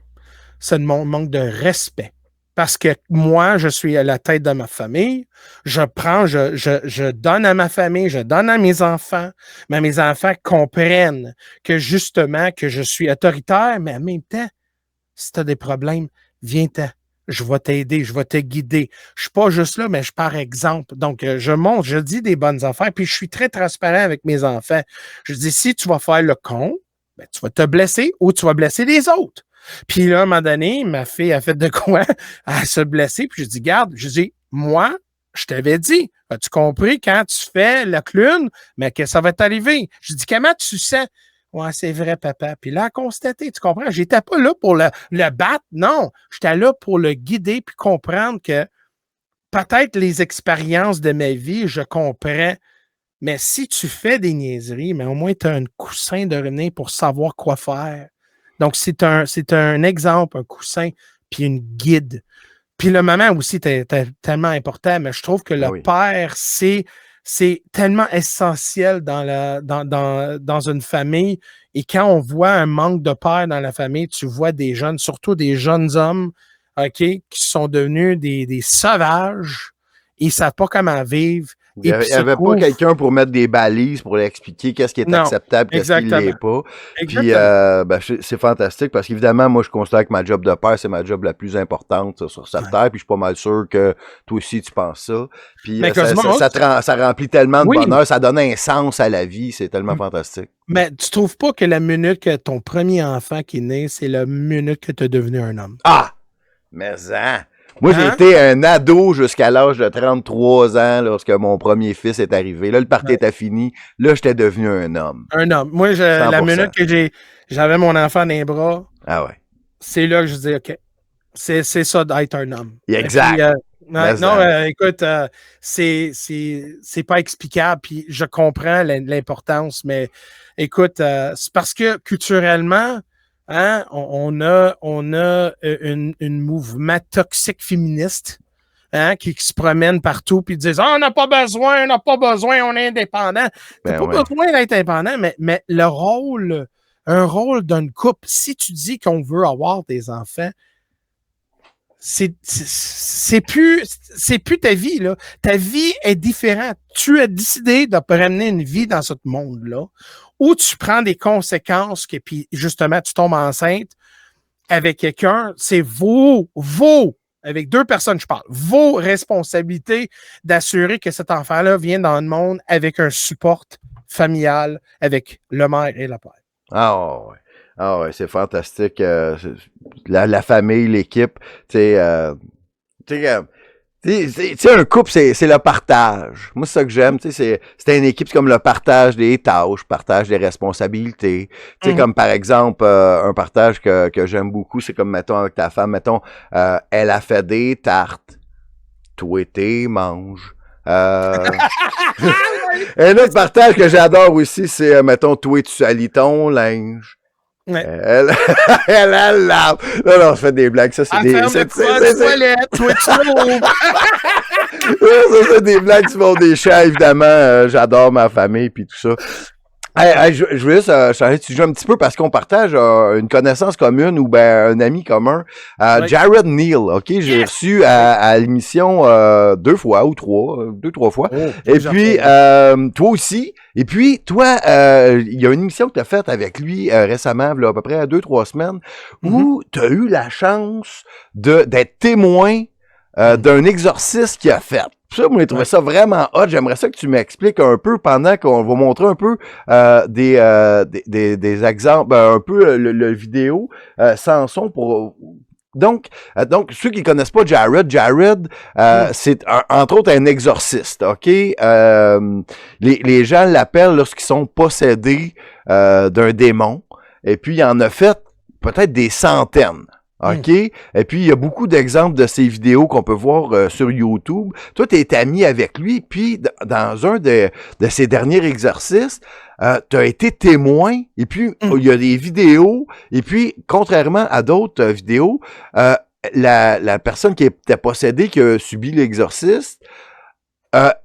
B: C'est mon manque de respect. Parce que moi, je suis à la tête de ma famille. Je donne à ma famille, je donne à mes enfants. Mais mes enfants comprennent que justement, que je suis autoritaire, mais en même temps, si tu as des problèmes, viens-t'en. Je vais t'aider, je vais te guider. Je suis pas juste là, mais je par exemple. Donc, je montre, je dis des bonnes affaires, puis je suis très transparent avec mes enfants. Je dis, si tu vas faire le con, ben, tu vas te blesser ou tu vas blesser les autres. Puis là, à un moment donné, ma fille a fait de quoi? Elle se blesser, puis je dis, garde, je dis, moi, je t'avais dit, as-tu compris quand tu fais la clown, mais que ça va t'arriver? Je dis, comment tu sens? Ouais, c'est vrai, papa. Puis là, à constater, tu comprends? J'étais pas là pour le battre, non. J'étais là pour le guider puis comprendre que peut-être les expériences de ma vie, je comprends. Mais si tu fais des niaiseries, mais au moins tu as un coussin de revenir pour savoir quoi faire. Donc, c'est un exemple, un coussin, puis une guide. Puis le maman aussi, c'est tellement important, mais je trouve que le père, c'est tellement essentiel dans une famille. Et quand on voit un manque de père dans la famille, tu vois des jeunes, surtout des jeunes hommes, OK, qui sont devenus des sauvages. Ils ne savent pas comment vivre.
A: Il n'y avait pas quelqu'un pour mettre des balises, pour expliquer qu'est-ce qui est acceptable, qu'est-ce qui ne l'est pas. Puis c'est fantastique parce qu'évidemment, moi, je considère que ma job de père, c'est ma job la plus importante sur cette terre. Puis je suis pas mal sûr que toi aussi, tu penses ça. Puis ça remplit tellement de bonheur, ça donne un sens à la vie. C'est tellement fantastique.
B: Mais tu trouves pas que la minute que ton premier enfant qui est né, c'est la minute que tu es devenu un homme?
A: Ah! Mais ça! Moi, j'ai été un ado jusqu'à l'âge de 33 ans lorsque mon premier fils est arrivé. Là, le party était fini. Là, j'étais devenu un homme.
B: Un homme. Moi, la minute que j'avais mon enfant dans les bras, c'est là que je dis, OK, c'est ça d'être un homme.
A: Exact.
B: Puis, écoute, c'est pas explicable. Puis, je comprends l'importance, mais écoute, c'est parce que culturellement, hein, on a un mouvement toxique féministe hein, qui se promènent partout puis disent on n'a pas besoin, on est indépendant. T'as pas besoin d'être indépendant, mais un rôle d'une couple, si tu dis qu'on veut avoir des enfants, c'est plus ta vie, là. Ta vie est différente. Tu as décidé de ramener une vie dans ce monde-là où tu prends des conséquences et puis justement, tu tombes enceinte avec quelqu'un. C'est avec 2 personnes, je parle, vos responsabilités d'assurer que cet enfant-là vient dans le monde avec un support familial, avec le mère et le père.
A: Ah ouais. Ah ouais, c'est fantastique. La famille, l'équipe, tu sais, un couple, c'est le partage. Moi, c'est ça que j'aime. C'est une équipe, c'est comme le partage des tâches, partage des responsabilités. Tu sais, comme par exemple, un partage que j'aime beaucoup, c'est comme, mettons, avec ta femme, mettons, elle a fait des tartes. Toi, t'es manges. Un autre partage que j'adore aussi, c'est, mettons, toi, tu salis ton linge. Ouais. Elle lave. Non, je fais des blagues. Ça, c'est des. C'est des blagues qui font des chats, évidemment. J'adore ma famille puis tout ça. Je voulais juste changer de sujet un petit peu parce qu'on partage une connaissance commune ou ben un ami commun. Jared Neal, OK? J'ai reçu à l'émission 2 fois ou 3 fois. Oh, et puis, toi aussi. Et puis, toi, il y a une émission que tu as faite avec lui récemment, là, à peu près 2-3 semaines, où tu as eu la chance d'être témoin d'un exorcisme qu'il a fait. Ça, moi, j'ai trouvé ça vraiment hot. J'aimerais ça que tu m'expliques un peu pendant qu'on va montrer un peu des exemples, un peu le vidéo sans son pour... Donc, ceux qui connaissent pas Jared, c'est entre autres un exorciste, OK? Les gens l'appellent lorsqu'ils sont possédés d'un démon. Et puis, il en a fait peut-être des centaines. OK? Et puis, il y a beaucoup d'exemples de ces vidéos qu'on peut voir sur YouTube. Toi, tu es ami avec lui, puis dans un de ses derniers exercices, tu as été témoin, et puis il y a des vidéos, et puis, contrairement à d'autres vidéos, la personne qui était possédée, qui a subi l'exorcisme,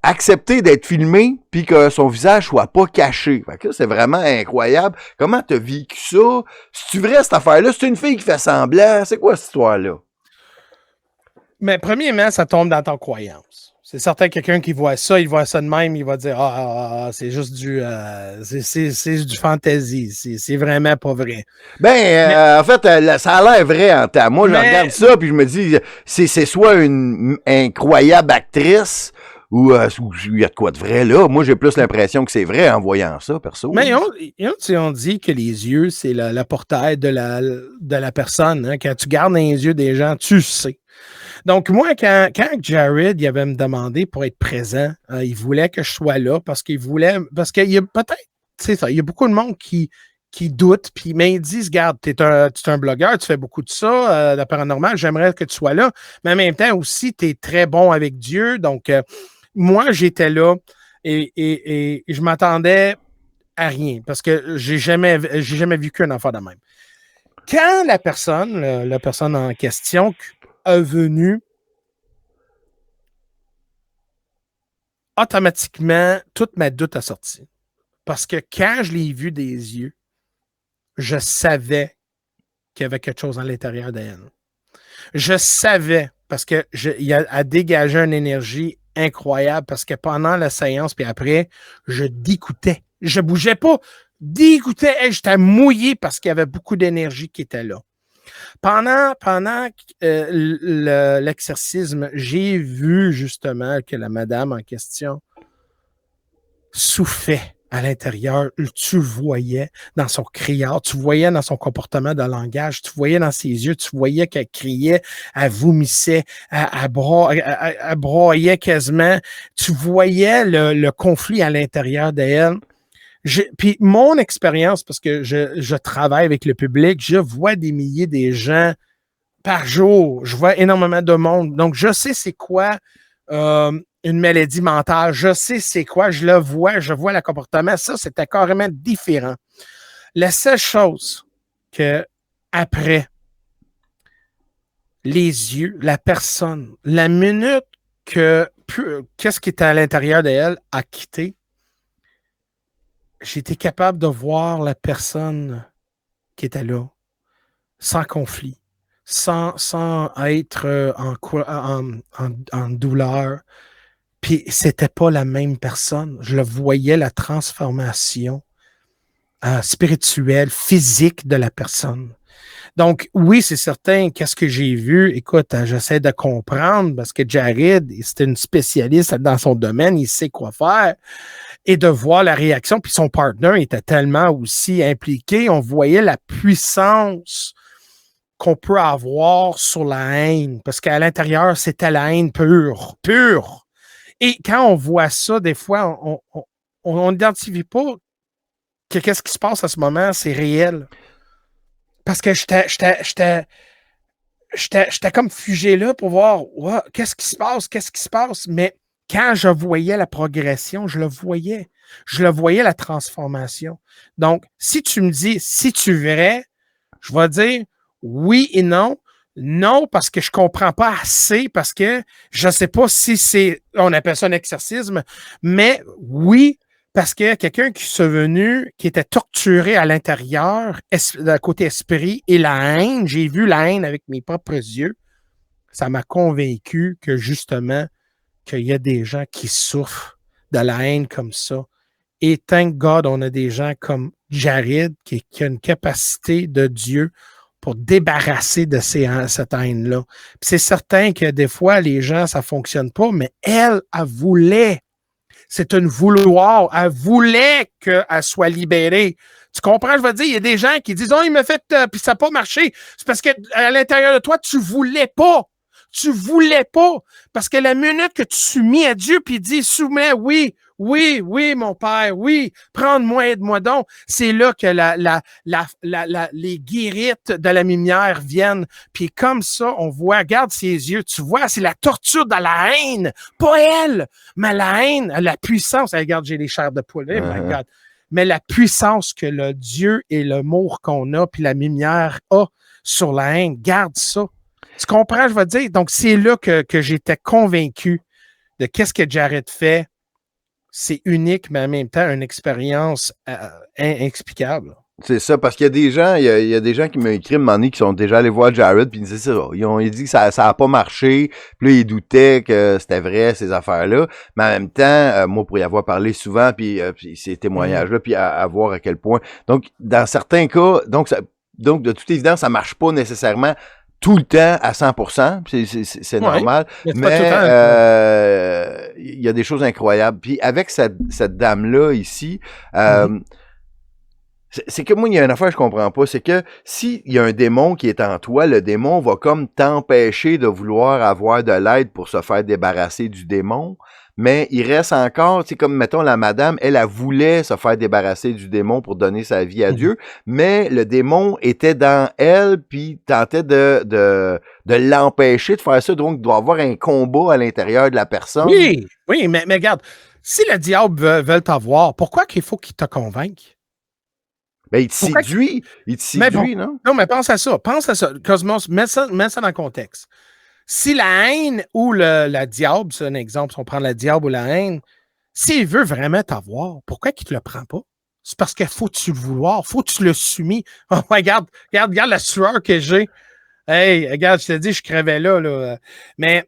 A: accepter d'être filmé puis que son visage soit pas caché. Fait que c'est vraiment incroyable. Comment t'as vécu ça? C'est-tu vrai cette affaire-là? C'est une fille qui fait semblant? C'est quoi cette histoire-là?
B: Mais premièrement, ça tombe dans ta croyance. C'est certain que quelqu'un qui voit ça, il voit ça de même, il va dire c'est juste du c'est du fantasy. C'est vraiment pas vrai.
A: En fait, ça a l'air vrai en temps. Moi, je regarde ça puis je me dis c'est soit une incroyable actrice ou il y a de quoi de vrai là. Moi, j'ai plus l'impression que c'est vrai en voyant ça, perso.
B: Mais on dit que les yeux, c'est la portail de la personne. Hein. Quand tu gardes les yeux des gens, tu sais. Donc, moi, quand Jared il avait me demandé pour être présent, il voulait que je sois là parce qu'il y a peut-être, c'est ça, il y a beaucoup de monde qui doutent, puis mais ils disent, regarde, tu es un blogueur, tu fais beaucoup de ça, de paranormal, j'aimerais que tu sois là, mais en même temps aussi, tu es très bon avec Dieu, donc moi, j'étais là et je m'attendais à rien parce que j'ai jamais vécu un enfant de même. Quand la personne en question est venue, automatiquement, toute ma doute a sorti. Parce que quand je l'ai vu des yeux, je savais qu'il y avait quelque chose à l'intérieur d'elle. Je savais parce que il a dégagé une énergie incroyable parce que pendant la séance puis après, je dégoûtais. Je bougeais pas. Dégoûtais. J'étais mouillé parce qu'il y avait beaucoup d'énergie qui était là. Pendant l'exorcisme, j'ai vu justement que la madame en question soufflait à l'intérieur. Tu voyais dans son criard, tu voyais dans son comportement de langage, tu voyais dans ses yeux, tu voyais qu'elle criait, elle vomissait, elle broyait quasiment. Tu voyais le conflit à l'intérieur d'elle. Puis mon expérience, parce que je travaille avec le public, je vois des milliers de gens par jour. Je vois énormément de monde. Donc, je sais c'est quoi une maladie mentale. Je sais c'est quoi. Je vois le comportement. Ça, c'était carrément différent. La seule chose que après, les yeux, la personne, la minute qu'est-ce qui était à l'intérieur d'elle a quitté, j'ai été capable de voir la personne qui était là, sans conflit, sans être en douleur. Puis c'était pas la même personne. Je le voyais, la transformation spirituelle, physique de la personne. Donc, oui, c'est certain, qu'est-ce que j'ai vu? Écoute, j'essaie de comprendre parce que Jared, c'est une spécialiste dans son domaine, il sait quoi faire. Et de voir la réaction, puis son partner était tellement aussi impliqué, on voyait la puissance qu'on peut avoir sur la haine, parce qu'à l'intérieur, c'était la haine pure, pure. Et quand on voit ça, des fois, on n'identifie pas que qu'est-ce qui se passe à ce moment, c'est réel. Parce que j'étais comme figé là pour voir wow, qu'est-ce qui se passe. Mais quand je voyais la progression, je le voyais. Je le voyais, la transformation. Donc, si tu me dis, si tu verrais, je vais dire oui et non. Non, parce que je comprends pas assez, parce que je sais pas si c'est, on appelle ça un exorcisme, mais oui, parce que quelqu'un qui est venu, qui était torturé à l'intérieur, d'un côté esprit, et la haine, j'ai vu la haine avec mes propres yeux, ça m'a convaincu que justement, qu'il y a des gens qui souffrent de la haine comme ça. Et thank God, on a des gens comme Jared qui a une capacité de Dieu pour débarrasser de cette haine-là. Puis c'est certain que des fois, les gens, ça ne fonctionne pas, mais elle voulait. C'est une vouloir. Elle voulait qu'elle soit libérée. Tu comprends? Je veux dire, il y a des gens qui disent « Oh, il m'a fait... puis ça n'a pas marché. » C'est parce qu'à l'intérieur de toi, tu ne voulais pas. Tu ne voulais pas. Parce que la minute que tu soumis à Dieu, puis il dit « Soumets, oui, oui, oui, mon Père, oui, prends-moi, aide-moi donc. » C'est là que les guérites de la lumière viennent. Puis comme ça, on voit, regarde ses yeux, tu vois, c'est la torture de la haine. Pas elle, mais la haine, la puissance. Regarde, j'ai les chairs de poule. Oh my God. Mais la puissance que le Dieu et l'amour qu'on a, puis la lumière a sur la haine, garde ça. Tu comprends, je vais te dire? Donc, c'est là que j'étais convaincu de qu'est-ce que Jared fait. C'est unique, mais en même temps, une expérience inexplicable.
A: C'est ça, parce qu'il y a des gens, il y a des gens qui m'ont écrit, qui sont déjà allés voir Jared, puis ils disaient ça. Ils ont dit que ça a pas marché, puis là, ils doutaient que c'était vrai, ces affaires-là. Mais en même temps, moi, pour y avoir parlé souvent, puis ces témoignages-là, puis à voir à quel point. Donc, dans certains cas, donc de toute évidence, ça marche pas nécessairement tout le temps à 100%, c'est normal, mais il y a des choses incroyables. Puis avec cette dame-là ici, c'est que moi, il y a une affaire que je comprends pas, c'est que s'il y a un démon qui est en toi, le démon va comme t'empêcher de vouloir avoir de l'aide pour se faire débarrasser du démon, mais il reste encore, c'est comme, mettons, la madame, elle voulait se faire débarrasser du démon pour donner sa vie à Dieu, mais le démon était dans elle, puis tentait de l'empêcher de faire ça, donc il doit y avoir un combat à l'intérieur de la personne.
B: Oui, mais regarde, si le diable veut t'avoir, pourquoi qu'il faut qu'il te convainque?
A: Ben, il te séduit. Non?
B: Non, mais pense à ça. Cosmos, mets ça dans le contexte. Si la haine ou la diable, c'est un exemple, si on prend la diable ou la haine, s'il veut vraiment t'avoir, pourquoi qu'il ne te le prend pas? C'est parce qu'il faut que tu le vouloir, faut que tu le soumis. Oh, regarde la sueur que j'ai. Hey, regarde, je te dis, je crevais là. Mais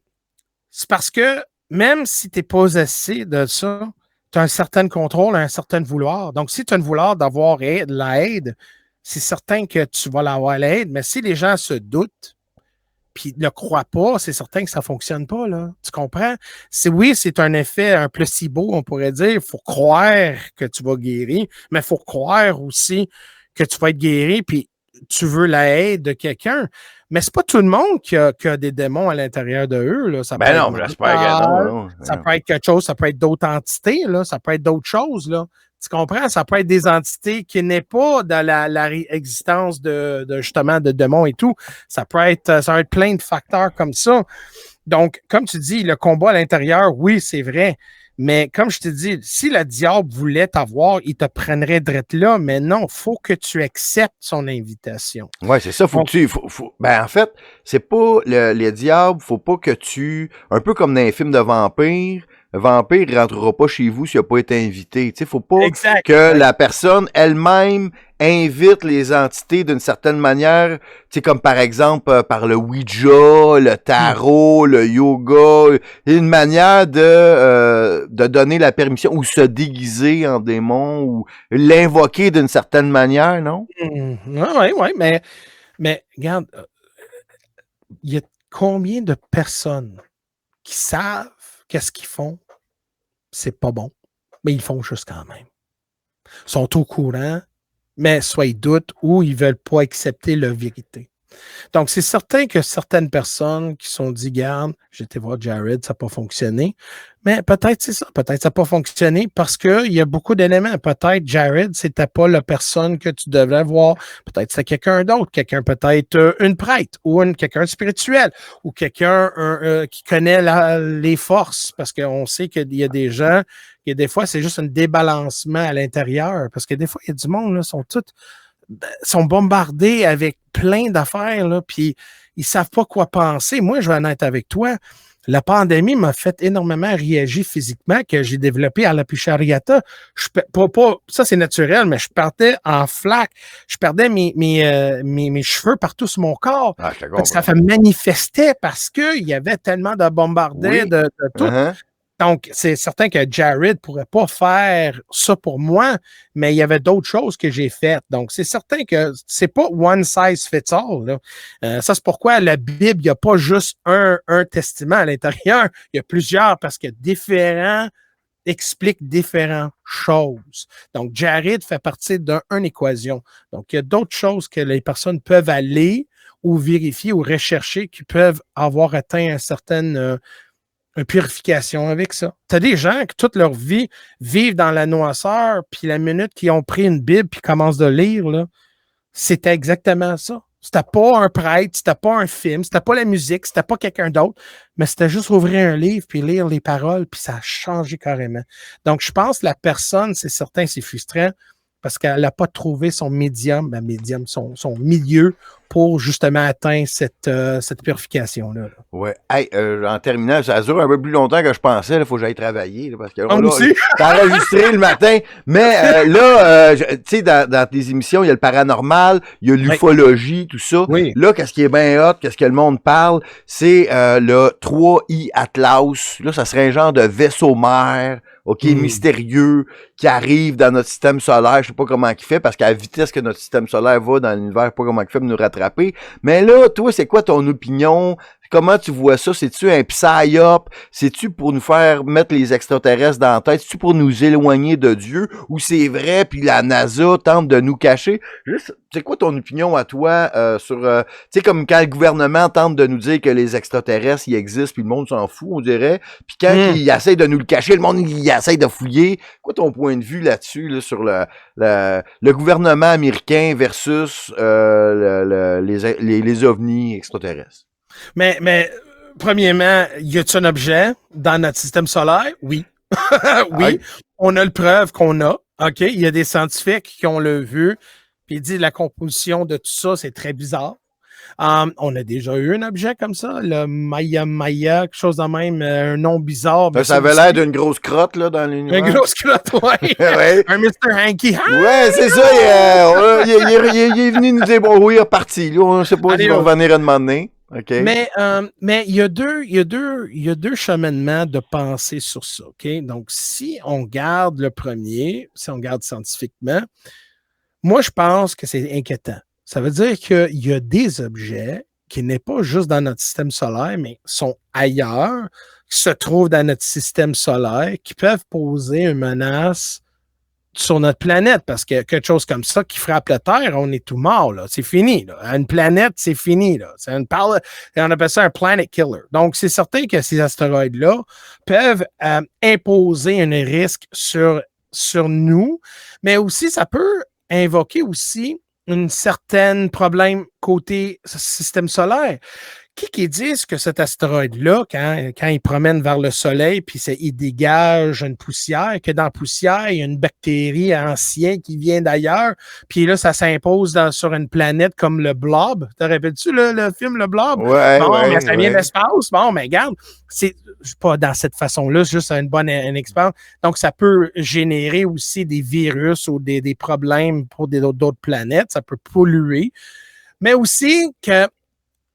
B: c'est parce que même si tu n'es pas assez de ça, tu as un certain contrôle, un certain vouloir. Donc, si tu as un vouloir d'avoir de l'aide, c'est certain que tu vas l'avoir l'aide. Mais si les gens se doutent, puis ne croient pas, c'est certain que ça ne fonctionne pas, là. Tu comprends? Oui, c'est un effet, un placebo, on pourrait dire. Il faut croire que tu vas guérir, mais il faut croire aussi que tu vas être guéri, puis tu veux l'aide de quelqu'un. Mais c'est pas tout le monde qui a des démons à l'intérieur de eux, là. Ça peut être
A: j'espère que non.
B: Ça peut être quelque chose, ça peut être d'autres entités, là. Ça peut être d'autres choses, là. Tu comprends? Ça peut être des entités qui n'est pas dans la existence de justement de démons et tout. Ça va être plein de facteurs comme ça. Donc, comme tu dis, le combat à l'intérieur, oui, c'est vrai. Mais comme je te dis, si le diable voulait t'avoir, il te prendrait direct là, mais non, il faut que tu acceptes son invitation.
A: Ouais, c'est ça.
B: Donc,
A: Ben, en fait, c'est pas les diables, faut pas que tu. Un peu comme dans les films de vampires, le vampire, il rentrera pas chez vous s'il a pas été invité. Tu sais, faut pas
B: exact.
A: que la personne elle-même invite les entités d'une certaine manière. Tu sais, comme par exemple par le Ouija, le tarot, le yoga. Une manière de donner la permission ou se déguiser en démon ou l'invoquer d'une certaine manière, non?
B: Oui, mais regarde, il y a combien de personnes qui savent qu'est-ce qu'ils font? C'est pas bon, mais ils font juste quand même. Ils sont au courant, mais soit ils doutent ou ils veulent pas accepter la vérité. Donc, c'est certain que certaines personnes qui sont dit, garde, j'ai été voir Jared, ça n'a pas fonctionné. Mais peut-être c'est ça, peut-être ça n'a pas fonctionné parce qu'il y a beaucoup d'éléments. Peut-être Jared, c'était pas la personne que tu devrais voir. Peut-être c'est quelqu'un d'autre, quelqu'un peut-être une prêtre ou quelqu'un de spirituel ou quelqu'un qui connaît les forces parce qu'on sait qu'il y a des gens, et des fois, c'est juste un débalancement à l'intérieur parce que des fois, il y a du monde, là, sont bombardés avec plein d'affaires, là, puis ils savent pas quoi penser. Moi, je vais en être avec toi. La pandémie m'a fait énormément réagir physiquement, que j'ai développé à la Pichariata. Ça, c'est naturel, mais je partais en flaque. Je perdais mes cheveux partout sur mon corps.
A: Ah, je te comprends.
B: Ça fait manifestait parce qu'il y avait tellement de bombardés
A: Oui.
B: de tout. Donc, c'est certain que Jared pourrait pas faire ça pour moi, mais il y avait d'autres choses que j'ai faites. Donc, c'est certain que c'est pas one size fits all, là. Ça, c'est pourquoi la Bible, il n'y a pas juste un testament à l'intérieur. Il y a plusieurs parce que différents expliquent différentes choses. Donc, Jared fait partie d'une équation. Donc, il y a d'autres choses que les personnes peuvent aller ou vérifier ou rechercher qui peuvent avoir atteint un certain une purification avec ça. Tu as des gens qui, toute leur vie, vivent dans la noirceur, puis la minute qu'ils ont pris une Bible puis commencent de lire, là, c'était exactement ça. C'était pas un prêtre, c'était pas un film, c'était pas la musique, c'était pas quelqu'un d'autre, mais c'était juste ouvrir un livre puis lire les paroles, puis ça a changé carrément. Donc, je pense que la personne, c'est certain, c'est frustrant parce qu'elle n'a pas trouvé son médium, son milieu pour justement atteindre cette purification-là.
A: Ouais. Hey, en terminant, ça dure un peu plus longtemps que je pensais. Il faut que j'aille travailler. Là, parce que
B: Moi aussi.
A: t'as enregistré le matin. Mais tu sais, dans tes émissions, il y a le paranormal, il y a l'ufologie, tout ça.
B: Oui.
A: Là, qu'est-ce qui est bien hot, qu'est-ce que le monde parle, c'est le 3I Atlas. Là, ça serait un genre de vaisseau-mère. OK, mystérieux, qui arrive dans notre système solaire. Je sais pas comment il fait, parce qu'à la vitesse que notre système solaire va dans l'univers, je sais pas comment il fait pour nous rattraper. Mais là, toi, c'est quoi ton opinion? Comment tu vois ça? C'est-tu un psyop? C'est-tu pour nous faire mettre les extraterrestres dans la tête? C'est-tu pour nous éloigner de Dieu? Ou c'est vrai, puis la NASA tente de nous cacher? Juste, c'est quoi ton opinion à toi sur... tu sais, comme quand le gouvernement tente de nous dire que les extraterrestres, ils existent, puis le monde s'en fout, on dirait. Puis quand ils essayent de nous le cacher, le monde, il essaye de fouiller. Quoi ton point de vue là-dessus, là, sur le gouvernement américain versus les ovnis extraterrestres?
B: Mais premièrement, y a-t-il un objet dans notre système solaire? Oui. Oui. On a le preuve qu'on a. OK. Il y a des scientifiques qui ont le vu. Puis ils disent la composition de tout ça, c'est très bizarre. On a déjà eu un objet comme ça, le Maya, quelque chose de même, un nom bizarre.
A: Ça avait l'air d'une grosse crotte, là, dans l'univers.
B: Une grosse crotte, oui.
A: Ouais.
B: Un Mr. Hanky.
A: Ouais, c'est ça. Il est venu nous dire, bon, oui, il est parti. Là, on ne sait pas s'il va revenir à demander. Okay.
B: Mais il y a deux cheminements de pensée sur ça. OK? Donc, si on garde le premier, si on garde scientifiquement, moi, je pense que c'est inquiétant. Ça veut dire qu'il y a des objets qui n'est pas juste dans notre système solaire, mais sont ailleurs, qui se trouvent dans notre système solaire, qui peuvent poser une menace sur notre planète, parce que quelque chose comme ça qui frappe la Terre, on est tout mort, là. C'est fini, là. Une planète, c'est fini, là. On appelle ça un planet killer. Donc, c'est certain que ces astéroïdes-là peuvent imposer un risque sur nous, mais aussi, ça peut invoquer aussi un certain problème côté système solaire. qui disent que cet astéroïde-là, quand il promène vers le Soleil, puis il dégage une poussière, que dans la poussière, il y a une bactérie ancienne qui vient d'ailleurs, puis là, ça s'impose sur une planète comme le Blob. Te rappelles-tu le film Le Blob?
A: Ouais,
B: Mais ça vient de l'espace. Bon, mais regarde, c'est pas dans cette façon-là, c'est juste une bonne expérience. Donc, ça peut générer aussi des virus ou des problèmes pour d'autres planètes. Ça peut polluer. Mais aussi que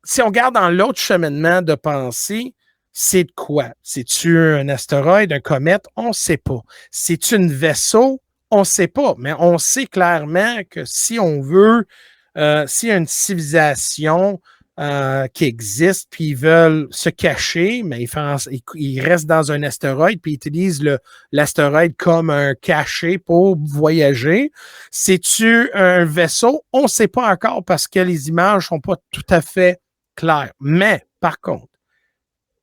B: si on regarde dans l'autre cheminement de pensée, c'est de quoi? C'est-tu un astéroïde, un comète? On ne sait pas. C'est-tu un vaisseau? On ne sait pas. Mais on sait clairement que si on veut, s'il y a une civilisation qui existe, puis ils veulent se cacher, mais ils restent dans un astéroïde, puis ils utilisent l'astéroïde comme un cachet pour voyager. C'est-tu un vaisseau? On ne sait pas encore parce que les images ne sont pas tout à fait claires. Mais, par contre,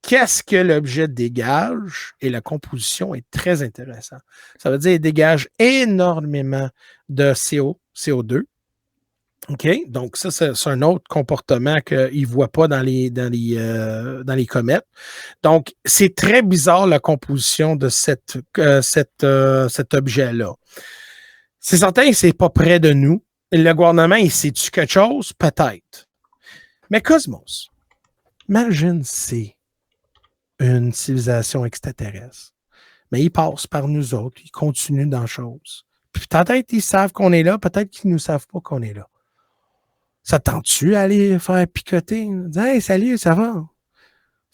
B: qu'est-ce que l'objet dégage? Et la composition est très intéressante. Ça veut dire qu'il dégage énormément de CO2. OK? Donc, ça, c'est un autre comportement qu'ils ne voient pas dans les comètes. Donc, c'est très bizarre la composition de cet objet-là. C'est certain que ce n'est pas près de nous. Le gouvernement, il sait-tu quelque chose? Peut-être. Mais Cosmos, imagine c'est une civilisation extraterrestre. Mais ils passent par nous autres, ils continuent dans la chose. Puis peut-être qu'ils savent qu'on est là, peut-être qu'ils ne savent pas qu'on est là. Ça tente-tu à aller faire picoter? Hey, salut, ça va?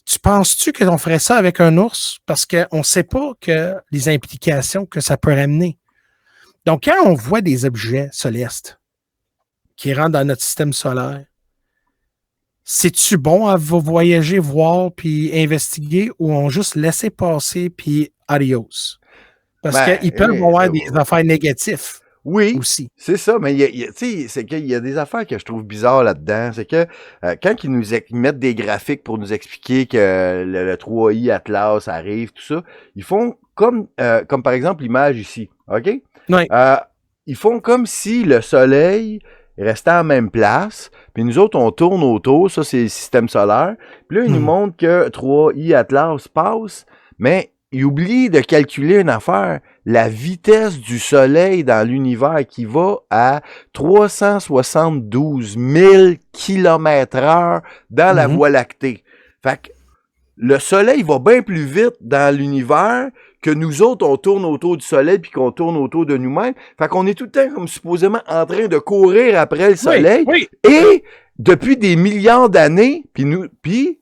B: Tu penses-tu qu'on ferait ça avec un ours? Parce qu'on ne sait pas que les implications que ça peut ramener. Donc, quand on voit des objets célestes qui rentrent dans notre système solaire, c'est-tu bon à voyager, voir, puis investiguer, ou on juste laisser passer, puis adios? Parce qu'ils peuvent avoir des affaires négatives.
A: Oui,
B: aussi.
A: C'est ça, mais c'est qu'il y a des affaires que je trouve bizarres là-dedans. C'est que quand ils mettent des graphiques pour nous expliquer que le 3i Atlas arrive, tout ça, ils font comme par exemple l'image ici, OK?
B: Oui.
A: Ils font comme si le Soleil restait à la même place, puis nous autres, on tourne autour, ça c'est le système solaire, puis là, ils nous montrent que 3i Atlas passe, mais ils oublient de calculer une affaire, la vitesse du Soleil dans l'univers qui va à 372 000 km/h dans la Voie lactée. Fait que le Soleil va bien plus vite dans l'univers que nous autres, on tourne autour du Soleil puis qu'on tourne autour de nous-mêmes. Fait qu'on est tout le temps comme supposément en train de courir après le Soleil.
B: Oui.
A: Et depuis des milliards d'années, puis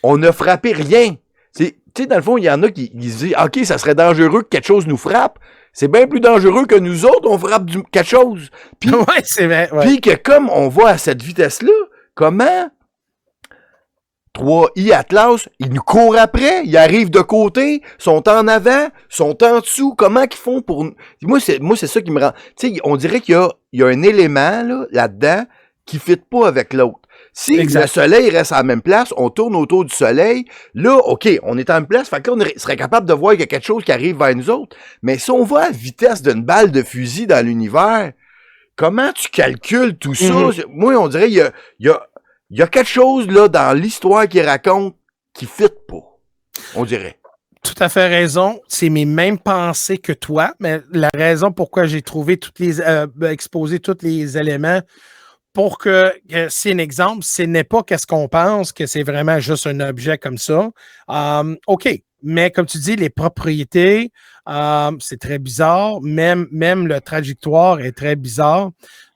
A: on n'a frappé rien. Tu sais, dans le fond, il y en a qui se disent « OK, ça serait dangereux que quelque chose nous frappe. » C'est bien plus dangereux que nous autres, on frappe quelque chose. Puis,
B: c'est vrai. Ouais.
A: Puis que comme on va à cette vitesse-là, comment 3i Atlas, ils nous courent après, ils arrivent de côté, sont en avant, sont en dessous. Comment qu'ils font pour... Moi, c'est ça qui me rend... Tu sais, on dirait qu'il y a un élément là-dedans qui ne fit pas avec l'autre. Si le Soleil reste à la même place, on tourne autour du Soleil, là, OK, on est en même place, fait que là, on serait capable de voir qu'il y a quelque chose qui arrive vers nous autres. Mais si on va à la vitesse d'une balle de fusil dans l'univers, comment tu calcules tout ça? Moi, on dirait qu'il y a quelque chose là dans l'histoire qu'il raconte qui ne fit pas, on dirait.
B: Tout à fait raison. C'est mes mêmes pensées que toi, mais la raison pourquoi j'ai trouvé exposé tous les éléments pour que c'est un exemple, ce n'est pas qu'est-ce qu'on pense, que c'est vraiment juste un objet comme ça. OK, mais comme tu dis, les propriétés, c'est très bizarre. Même le trajectoire est très bizarre.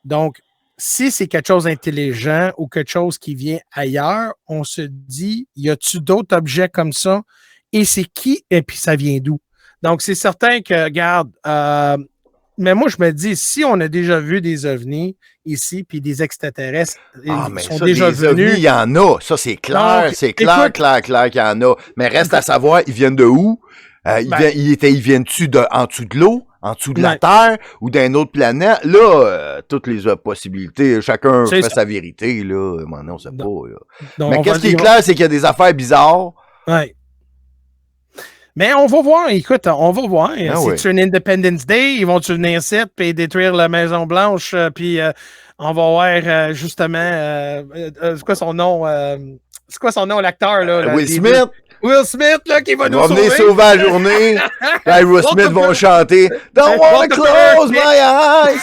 B: Donc, si c'est quelque chose d'intelligent ou quelque chose qui vient ailleurs, on se dit, y a-tu d'autres objets comme ça? Et c'est qui? Et puis ça vient d'où? Donc, c'est certain que, regarde, mais moi, je me dis, si on a déjà vu des ovnis ici, puis des extraterrestres, ils sont déjà venus.
A: Ovnis, il y en a. Ça, c'est clair. Donc, c'est clair qu'il y en a. Mais reste à savoir, ils viennent de où? Ils viennent-tu en dessous de l'eau? En dessous de la Terre? Ou d'une autre planète? Là, toutes les possibilités, chacun fait sa vérité, là. On sait pas, là. Mais qu'est-ce qui est clair, c'est qu'il y a des affaires bizarres.
B: Ouais. Mais on va voir, écoute, on va voir. C'est un Independence Day, ils vont-tu venir ici puis détruire la Maison-Blanche, puis on va voir justement, c'est quoi son nom? c'est quoi son nom, l'acteur, là?
A: Will Smith.
B: Will Smith, là, qui va nous
A: sauver. Venir sauver la journée. Là, Will Smith vont chanter Don't wanna close my eyes.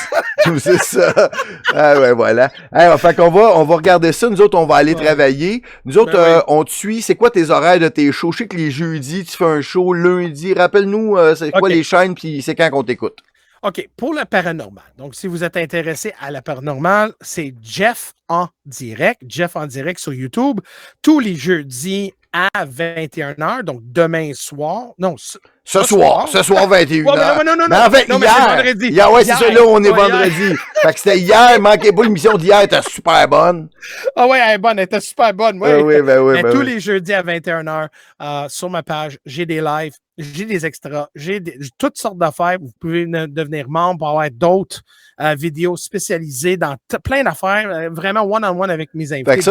A: C'est ça. Ah ouais, voilà. Alors, fait qu'on on va regarder ça. Nous autres, on va aller travailler. Nous autres, on te suit. C'est quoi tes horaires de tes shows? Je sais que les jeudis, tu fais un show. Lundi, rappelle-nous, c'est quoi les chaînes, puis c'est quand qu'on t'écoute?
B: OK, pour le paranormal. Donc, si vous êtes intéressé à la paranormal, c'est Jeff en direct sur YouTube, tous les jeudis à 21h, donc demain soir. Non,
A: ce soir 21h.
B: Non,
A: mais en fait,
B: non,
A: hier.
B: C'est vendredi.
A: Hier, ouais, c'est ça, là, on est vendredi. Fait que c'était hier, manquez pas l'émission d'hier, elle était super bonne.
B: Ah ouais, elle est bonne, elle était super bonne.
A: Ouais. Oui,
B: tous les jeudis à 21h, sur ma page, j'ai des lives, j'ai des extras, j'ai toutes sortes d'affaires. Vous pouvez devenir membre pour avoir d'autres vidéos spécialisées dans plein d'affaires, vraiment one-on-one avec mes invités.
A: Fait que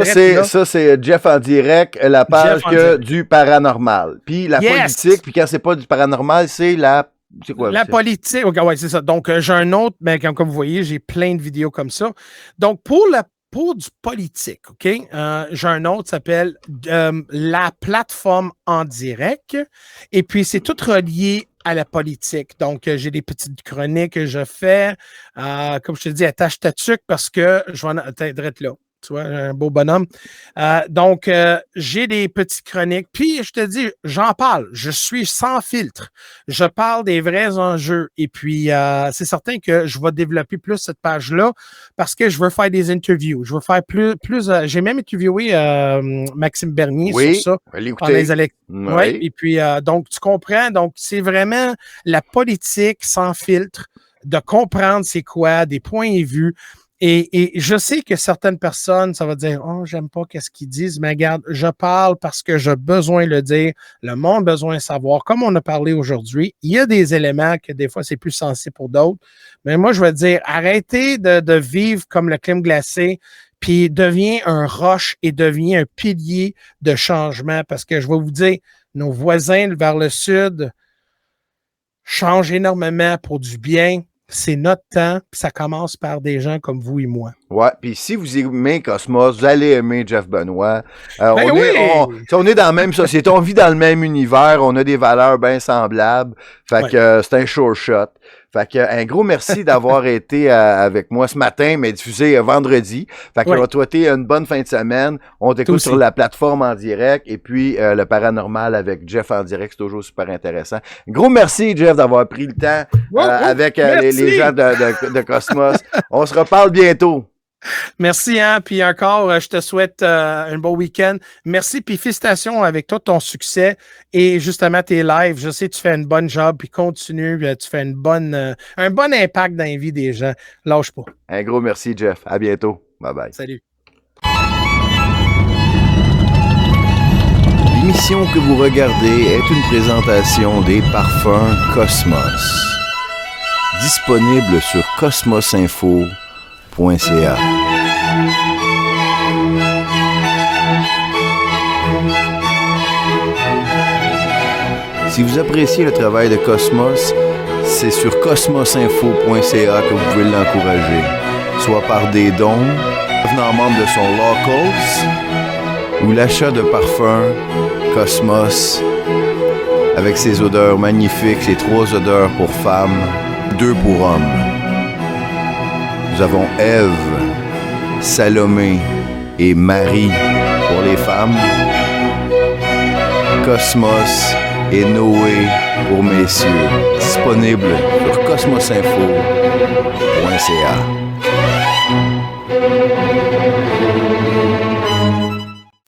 A: ça, c'est Jeff en direct, la page du paranormal. Puis la politique, puis quand c'est pas du paranormal, c'est la... C'est quoi?
B: La politique, ouais, c'est ça. Donc, j'ai un autre, mais comme vous voyez, j'ai plein de vidéos comme ça. Donc, pour du politique, OK? J'ai un autre qui s'appelle La plateforme en direct. Et puis, c'est tout relié à la politique. Donc, j'ai des petites chroniques que je fais. Comme je te dis, attache ta tuque parce que je vais être là. Tu vois, un beau bonhomme. Donc, j'ai des petites chroniques. Puis, je te dis, j'en parle. Je suis sans filtre. Je parle des vrais enjeux. Et puis, c'est certain que je vais développer plus cette page-là parce que je veux faire des interviews. Je veux faire plus j'ai même interviewé Maxime Bernier sur ça. Oui. Et puis, donc, tu comprends? Donc, c'est vraiment la politique sans filtre, de comprendre c'est quoi, des points de vue. Et je sais que certaines personnes, ça va dire « Oh, j'aime pas qu'est-ce qu'ils disent », mais regarde, je parle parce que j'ai besoin de le dire, le monde a besoin de savoir. Comme on a parlé aujourd'hui, il y a des éléments que des fois, c'est plus sensible pour d'autres. Mais moi, je vais dire, arrêtez de vivre comme le crème glacé, puis deviens un roche et deviens un pilier de changement. Parce que je vais vous dire, nos voisins vers le sud changent énormément pour du bien. C'est notre temps, puis ça commence par des gens comme vous et moi.
A: Ouais, puis si vous aimez Cosmos, vous allez aimer Jeff Benoît. On est dans la même société, on vit dans le même univers, on a des valeurs bien semblables. Fait que c'est un sure shot. Fait que un gros merci d'avoir été avec moi ce matin, mais diffusé vendredi. Fait que je vais te souhaiter une bonne fin de semaine. On t'écoute sur la plateforme en direct et puis le paranormal avec Jeff en direct, c'est toujours super intéressant. Un gros merci, Jeff, d'avoir pris le temps avec les gens de Cosmos. On se reparle bientôt.
B: Merci, hein. Puis encore, je te souhaite un bon week-end. Merci, puis félicitations avec toi, ton succès et justement tes lives. Je sais que tu fais une bonne job, puis continue, tu fais un bon impact dans la vie des gens. Lâche pas.
A: Un gros merci, Jeff. À bientôt. Bye-bye.
B: Salut.
A: L'émission que vous regardez est une présentation des parfums Cosmos. Disponible sur cosmosinfo.ca. Si vous appréciez le travail de Cosmos, c'est sur cosmosinfo.ca que vous pouvez l'encourager, soit par des dons, devenant membre de son Locals, ou l'achat de parfums Cosmos avec ses odeurs magnifiques, ses 3 odeurs pour femmes, 2 pour hommes. Nous avons Ève, Salomé et Marie pour les femmes, Cosmos et Noé pour messieurs, disponible sur cosmosinfo.ca.